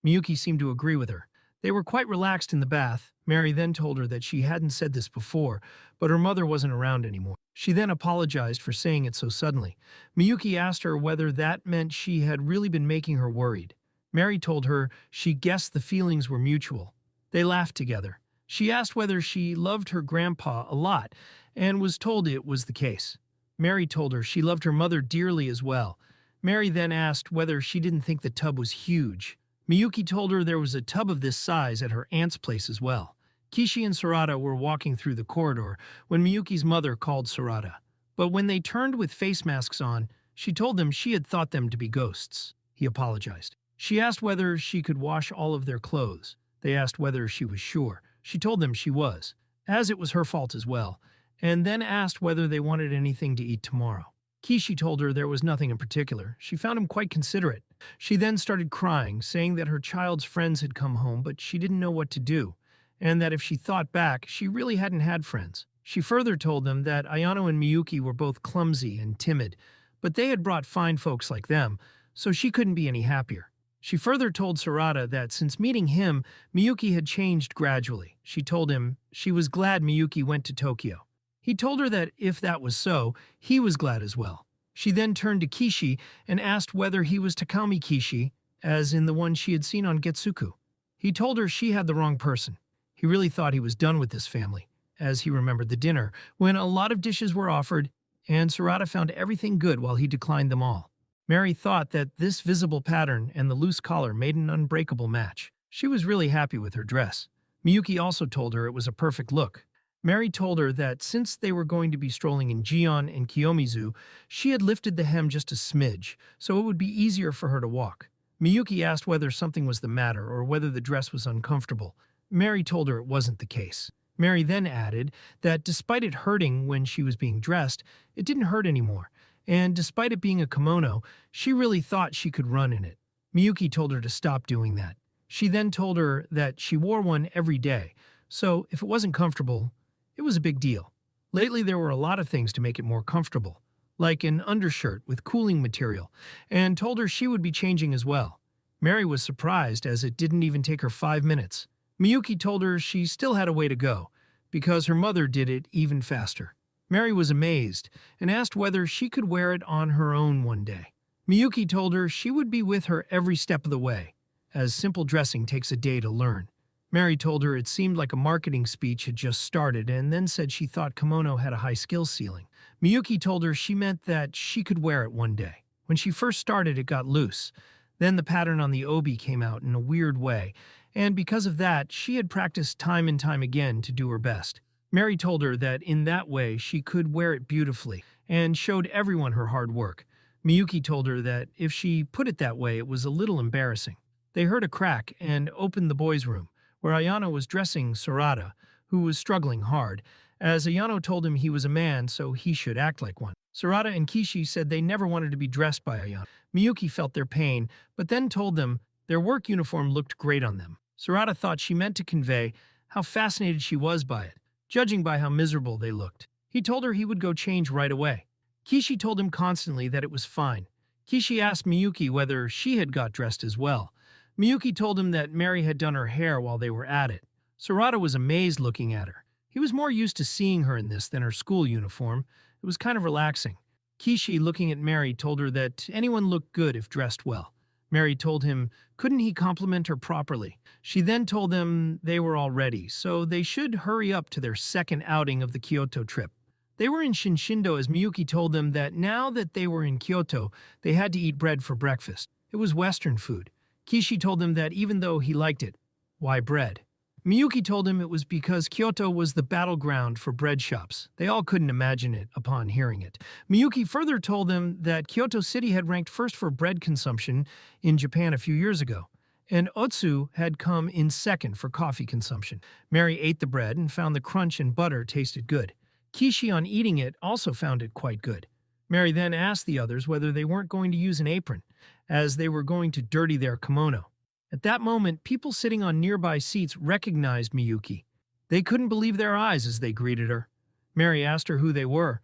Speaker 1: Miyuki seemed to agree with her. They were quite relaxed in the bath. Mary then told her that she hadn't said this before, but her mother wasn't around anymore. She then apologized for saying it so suddenly. Miyuki asked her whether that meant she had really been making her worried. Mary told her she guessed the feelings were mutual. They laughed together. She asked whether she loved her grandpa a lot, and was told it was the case. Mary told her she loved her mother dearly as well. Mary then asked whether she didn't think the tub was huge. Miyuki told her there was a tub of this size at her aunt's place as well. Kishi and Sarada were walking through the corridor when Miyuki's mother called Sarada. But when they turned with face masks on, she told them she had thought them to be ghosts. He apologized. She asked whether she could wash all of their clothes. They asked whether she was sure. She told them she was, as it was her fault as well, and then asked whether they wanted anything to eat tomorrow. Kishi told her there was nothing in particular. She found him quite considerate. She then started crying, saying that her child's friends had come home, but she didn't know what to do, and that if she thought back, she really hadn't had friends. She further told them that Ayano and Miyuki were both clumsy and timid, but they had brought fine folks like them, so she couldn't be any happier. She further told Sarada that since meeting him, Miyuki had changed gradually. She told him she was glad Miyuki went to Tokyo. He told her that if that was so, he was glad as well. She then turned to Kishi and asked whether he was Takami Kishi, as in the one she had seen on Getsuku. He told her she had the wrong person. He really thought he was done with this family, as he remembered the dinner, when a lot of dishes were offered, and Sarada found everything good while he declined them all. Mary thought that this visible pattern and the loose collar made an unbreakable match. She was really happy with her dress. Miyuki also told her it was a perfect look. Mary told her that since they were going to be strolling in Gion and Kiyomizu, she had lifted the hem just a smidge, so it would be easier for her to walk. Miyuki asked whether something was the matter or whether the dress was uncomfortable. Mary told her it wasn't the case. Mary then added that despite it hurting when she was being dressed, it didn't hurt anymore, and despite it being a kimono, she really thought she could run in it. Miyuki told her to stop doing that. She then told her that she wore one every day, so if it wasn't comfortable, it was a big deal. Lately there were a lot of things to make it more comfortable, like an undershirt with cooling material, and told her she would be changing as well. Mary was surprised as it didn't even take her 5 minutes. Miyuki told her she still had a way to go, because her mother did it even faster. Mary was amazed and asked whether she could wear it on her own one day. Miyuki told her she would be with her every step of the way, as simple dressing takes a day to learn. Mary told her it seemed like a marketing speech had just started and then said she thought kimono had a high skill ceiling. Miyuki told her she meant that she could wear it one day. When she first started, it got loose. Then the pattern on the obi came out in a weird way, and because of that, she had practiced time and time again to do her best. Mary told her that in that way she could wear it beautifully and showed everyone her hard work. Miyuki told her that if she put it that way, it was a little embarrassing. They heard a crack and opened the boys' room, where Ayano was dressing Sarada, who was struggling hard, as Ayano told him he was a man, so he should act like one. Sarada and Kishi said they never wanted to be dressed by Ayano. Miyuki felt their pain, but then told them their work uniform looked great on them. Sarada thought she meant to convey how fascinated she was by it, judging by how miserable they looked. He told her he would go change right away. Kishi told him constantly that it was fine. Kishi asked Miyuki whether she had got dressed as well. Miyuki told him that Mary had done her hair while they were at it. Sarada was amazed looking at her. He was more used to seeing her in this than her school uniform. It was kind of relaxing. Kishi, looking at Mary, told her that anyone looked good if dressed well. Mary told him, couldn't he compliment her properly? She then told them they were all ready, so they should hurry up to their second outing of the Kyoto trip. They were in Shinshindo as Miyuki told them that now that they were in Kyoto, they had to eat bread for breakfast. It was Western food. Kishi told them that even though he liked it, why bread? Miyuki told him it was because Kyoto was the battleground for bread shops. They all couldn't imagine it upon hearing it. Miyuki further told them that Kyoto City had ranked first for bread consumption in Japan a few years ago, and Otsu had come in second for coffee consumption. Mary ate the bread and found the crunch and butter tasted good. Kishi, on eating it, also found it quite good. Mary then asked the others whether they weren't going to use an apron, as they were going to dirty their kimono. At that moment, people sitting on nearby seats recognized Miyuki. They couldn't believe their eyes as they greeted her. Mary asked her who they were.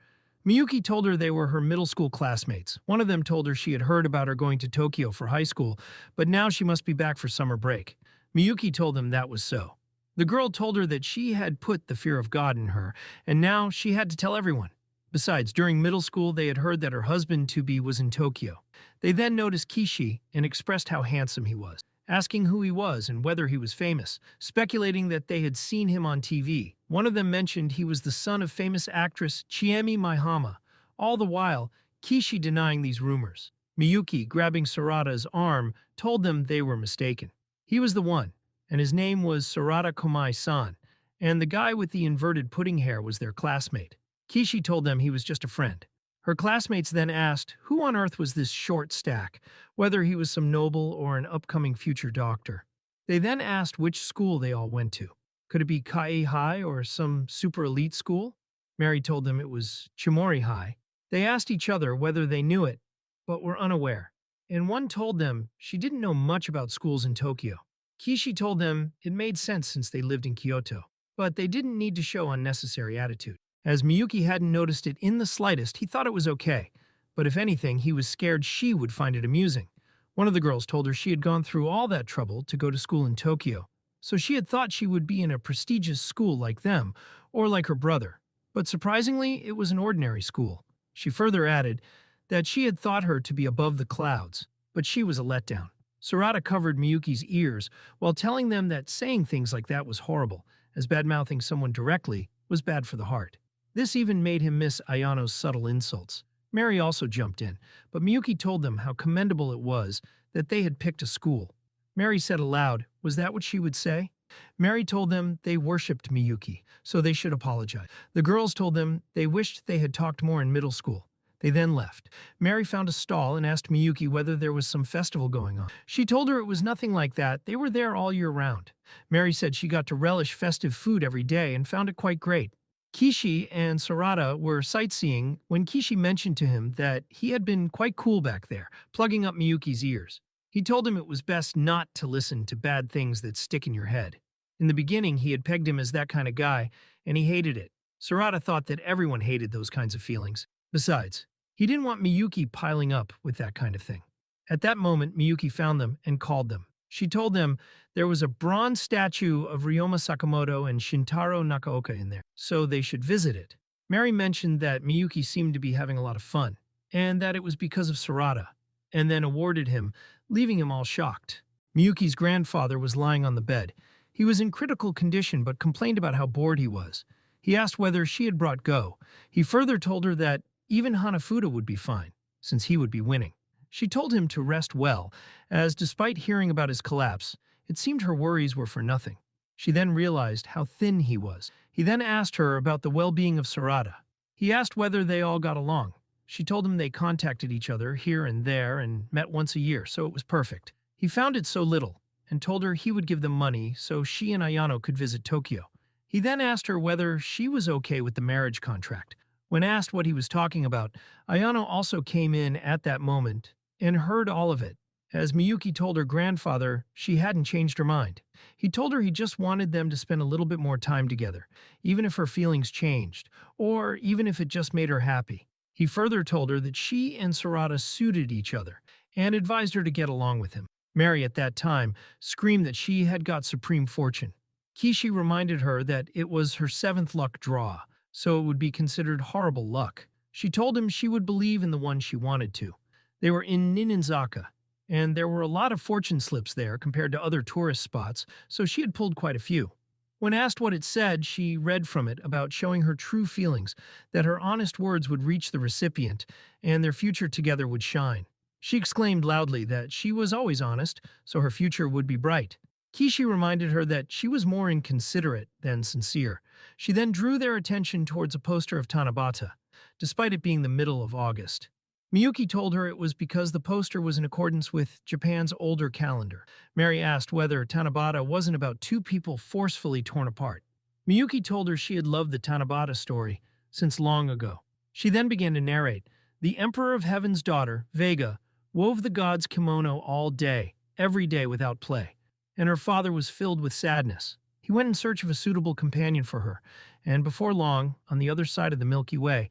Speaker 1: Miyuki told her they were her middle school classmates. One of them told her she had heard about her going to Tokyo for high school, but now she must be back for summer break. Miyuki told them that was so. The girl told her that she had put the fear of God in her, and now she had to tell everyone. Besides, during middle school, they had heard that her husband-to-be was in Tokyo. They then noticed Kishi and expressed how handsome he was, asking who he was and whether he was famous, speculating that they had seen him on TV. One of them mentioned he was the son of famous actress Chiemi Maihama, all the while Kishi denying these rumors. Miyuki, grabbing Sarada's arm, told them they were mistaken. He was the one, and his name was Sarada Komai-san, and the guy with the inverted pudding hair was their classmate. Kishi told them he was just a friend. Her classmates then asked who on earth was this short stack, whether he was some noble or an upcoming future doctor. They then asked which school they all went to. Could it be Kai High or some super elite school? Mary told them it was Chimori High. They asked each other whether they knew it, but were unaware. And one told them she didn't know much about schools in Tokyo. Kishi told them it made sense since they lived in Kyoto, but they didn't need to show unnecessary attitude. As Miyuki hadn't noticed it in the slightest, he thought it was okay, but if anything, he was scared she would find it amusing. One of the girls told her she had gone through all that trouble to go to school in Tokyo, so she had thought she would be in a prestigious school like them, or like her brother. But surprisingly, it was an ordinary school. She further added that she had thought her to be above the clouds, but she was a letdown. Sarada covered Miyuki's ears while telling them that saying things like that was horrible, as bad-mouthing someone directly was bad for the heart. This even made him miss Ayano's subtle insults. Mary also jumped in, but Miyuki told them how commendable it was that they had picked a school. Mary said aloud, was that what she would say? Mary told them they worshipped Miyuki, so they should apologize. The girls told them they wished they had talked more in middle school. They then left. Mary found a stall and asked Miyuki whether there was some festival going on. She told her it was nothing like that. They were there all year round. Mary said she got to relish festive food every day and found it quite great. Kishi and Sarada were sightseeing when Kishi mentioned to him that he had been quite cool back there, plugging up Miyuki's ears. He told him it was best not to listen to bad things that stick in your head. In the beginning, he had pegged him as that kind of guy, and he hated it. Sarada thought that everyone hated those kinds of feelings. Besides, he didn't want Miyuki piling up with that kind of thing. At that moment, Miyuki found them and called them. She told them there was a bronze statue of Ryoma Sakamoto and Shintaro Nakaoka in there, so they should visit it. Mary mentioned that Miyuki seemed to be having a lot of fun, and that it was because of Sarada, and then awarded him, leaving him all shocked. Miyuki's grandfather was lying on the bed. He was in critical condition but complained about how bored he was. He asked whether she had brought Go. He further told her that even Hanafuda would be fine, since he would be winning. She told him to rest well, as despite hearing about his collapse, it seemed her worries were for nothing. She then realized how thin he was. He then asked her about the well-being of Sarada. He asked whether they all got along. She told him they contacted each other here and there and met once a year, so it was perfect. He found it so little, and told her he would give them money so she and Ayano could visit Tokyo. He then asked her whether she was okay with the marriage contract. When asked what he was talking about, Ayano also came in at that moment and heard all of it. As Miyuki told her grandfather, she hadn't changed her mind. He told her he just wanted them to spend a little bit more time together, even if her feelings changed, or even if it just made her happy. He further told her that she and Sarada suited each other, and advised her to get along with him. Mary, at that time, screamed that she had got supreme fortune. Kishi reminded her that it was her 7th luck draw, so it would be considered horrible luck. She told him she would believe in the one she wanted to. They were in Ninenzaka, and there were a lot of fortune slips there compared to other tourist spots, so she had pulled quite a few. When asked what it said, she read from it about showing her true feelings, that her honest words would reach the recipient, and their future together would shine. She exclaimed loudly that she was always honest, so her future would be bright. Kishi reminded her that she was more inconsiderate than sincere. She then drew their attention towards a poster of Tanabata, despite it being the middle of August. Miyuki told her it was because the poster was in accordance with Japan's older calendar. Mary asked whether Tanabata wasn't about two people forcefully torn apart. Miyuki told her she had loved the Tanabata story since long ago. She then began to narrate. The Emperor of Heaven's daughter, Vega, wove the god's kimono all day, every day without play, and her father was filled with sadness. He went in search of a suitable companion for her, and before long, on the other side of the Milky Way,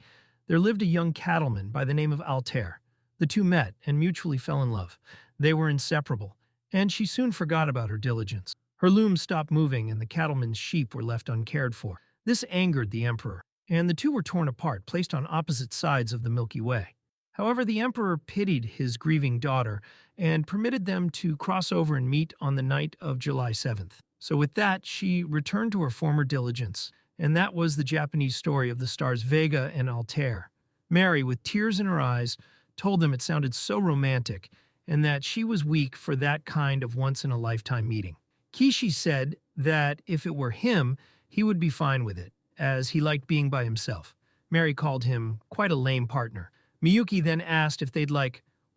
Speaker 1: there lived a young cattleman by the name of Altair. The two met and mutually fell in love. They were inseparable, and she soon forgot about her diligence. Her loom stopped moving and the cattleman's sheep were left uncared for. This angered the emperor, and the two were torn apart, placed on opposite sides of the Milky Way. However, the emperor pitied his grieving daughter and permitted them to cross over and meet on the night of July 7th. So with that, she returned to her former diligence. And that was the Japanese story of the stars Vega and Altair. Mary, with tears in her eyes, told them it sounded so romantic and that she was weak for that kind of once-in-a-lifetime meeting. Kishi said that if it were him, he would be fine with it, as he liked being by himself. Mary called him quite a lame partner. Miyuki then asked if they'd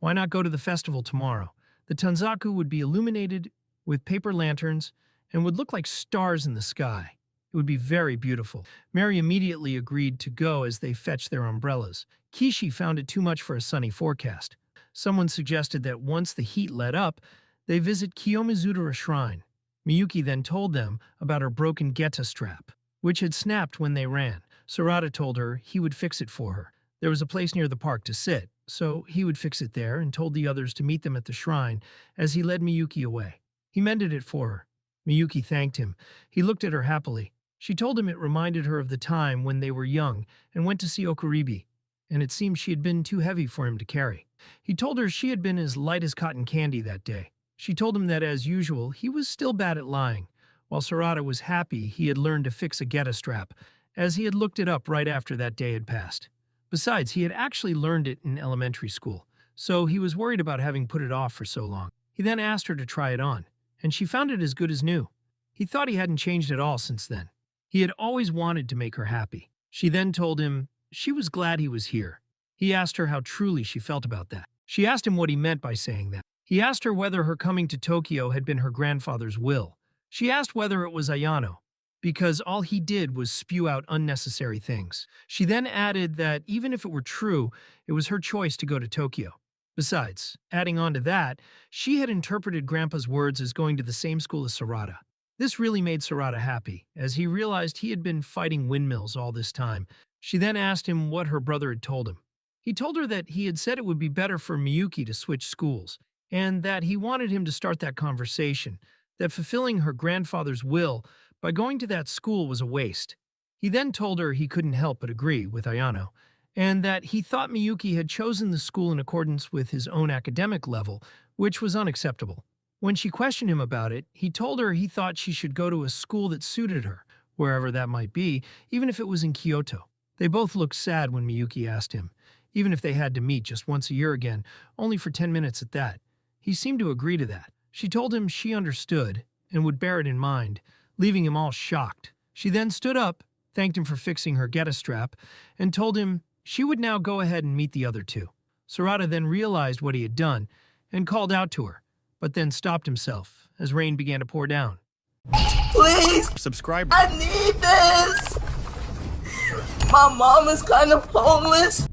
Speaker 1: why not go to the festival tomorrow? The Tanzaku would be illuminated with paper lanterns and would look like stars in the sky. It would be very beautiful. Mary immediately agreed to go as they fetched their umbrellas. Kishi found it too much for a sunny forecast. Someone suggested that once the heat let up, they visit Kiyomizudera Shrine. Miyuki then told them about her broken geta strap, which had snapped when they ran. Sarada told her he would fix it for her. There was a place near the park to sit, so he would fix it there and told the others to meet them at the shrine as he led Miyuki away. He mended it for her. Miyuki thanked him. He looked at her happily. She told him it reminded her of the time when they were young and went to see Okuribi, and it seemed she had been too heavy for him to carry. He told her she had been as light as cotton candy that day. She told him that, as usual, he was still bad at lying, while Sarada was happy he had learned to fix a geta strap, as he had looked it up right after that day had passed. Besides, he had actually learned it in elementary school, so he was worried about having put it off for so long. He then asked her to try it on, and she found it as good as new. He thought he hadn't changed at all since then. He had always wanted to make her happy. She then told him she was glad he was here. He asked her how truly she felt about that. She asked him what he meant by saying that. He asked her whether her coming to Tokyo had been her grandfather's will. She asked whether it was Ayano, because all he did was spew out unnecessary things. She then added that even if it were true, it was her choice to go to Tokyo. Besides, adding on to that, she had interpreted Grandpa's words as going to the same school as Sarada. This really made Sarada happy, as he realized he had been fighting windmills all this time. She then asked him what her brother had told him. He told her that he had said it would be better for Miyuki to switch schools, and that he wanted him to start that conversation, that fulfilling her grandfather's will by going to that school was a waste. He then told her he couldn't help but agree with Ayano, and that he thought Miyuki had chosen the school in accordance with his own academic level, which was unacceptable. When she questioned him about it, he told her he thought she should go to a school that suited her, wherever that might be, even if it was in Kyoto. They both looked sad when Miyuki asked him, even if they had to meet just once a year again, only for 10 minutes at that. He seemed to agree to that. She told him she understood and would bear it in mind, leaving him all shocked. She then stood up, thanked him for fixing her geta strap, and told him she would now go ahead and meet the other two. Sarada then realized what he had done and called out to her, but then stopped himself as rain began to pour down.
Speaker 2: Please!
Speaker 3: Subscribe.
Speaker 2: I need this! My mom is kind of homeless.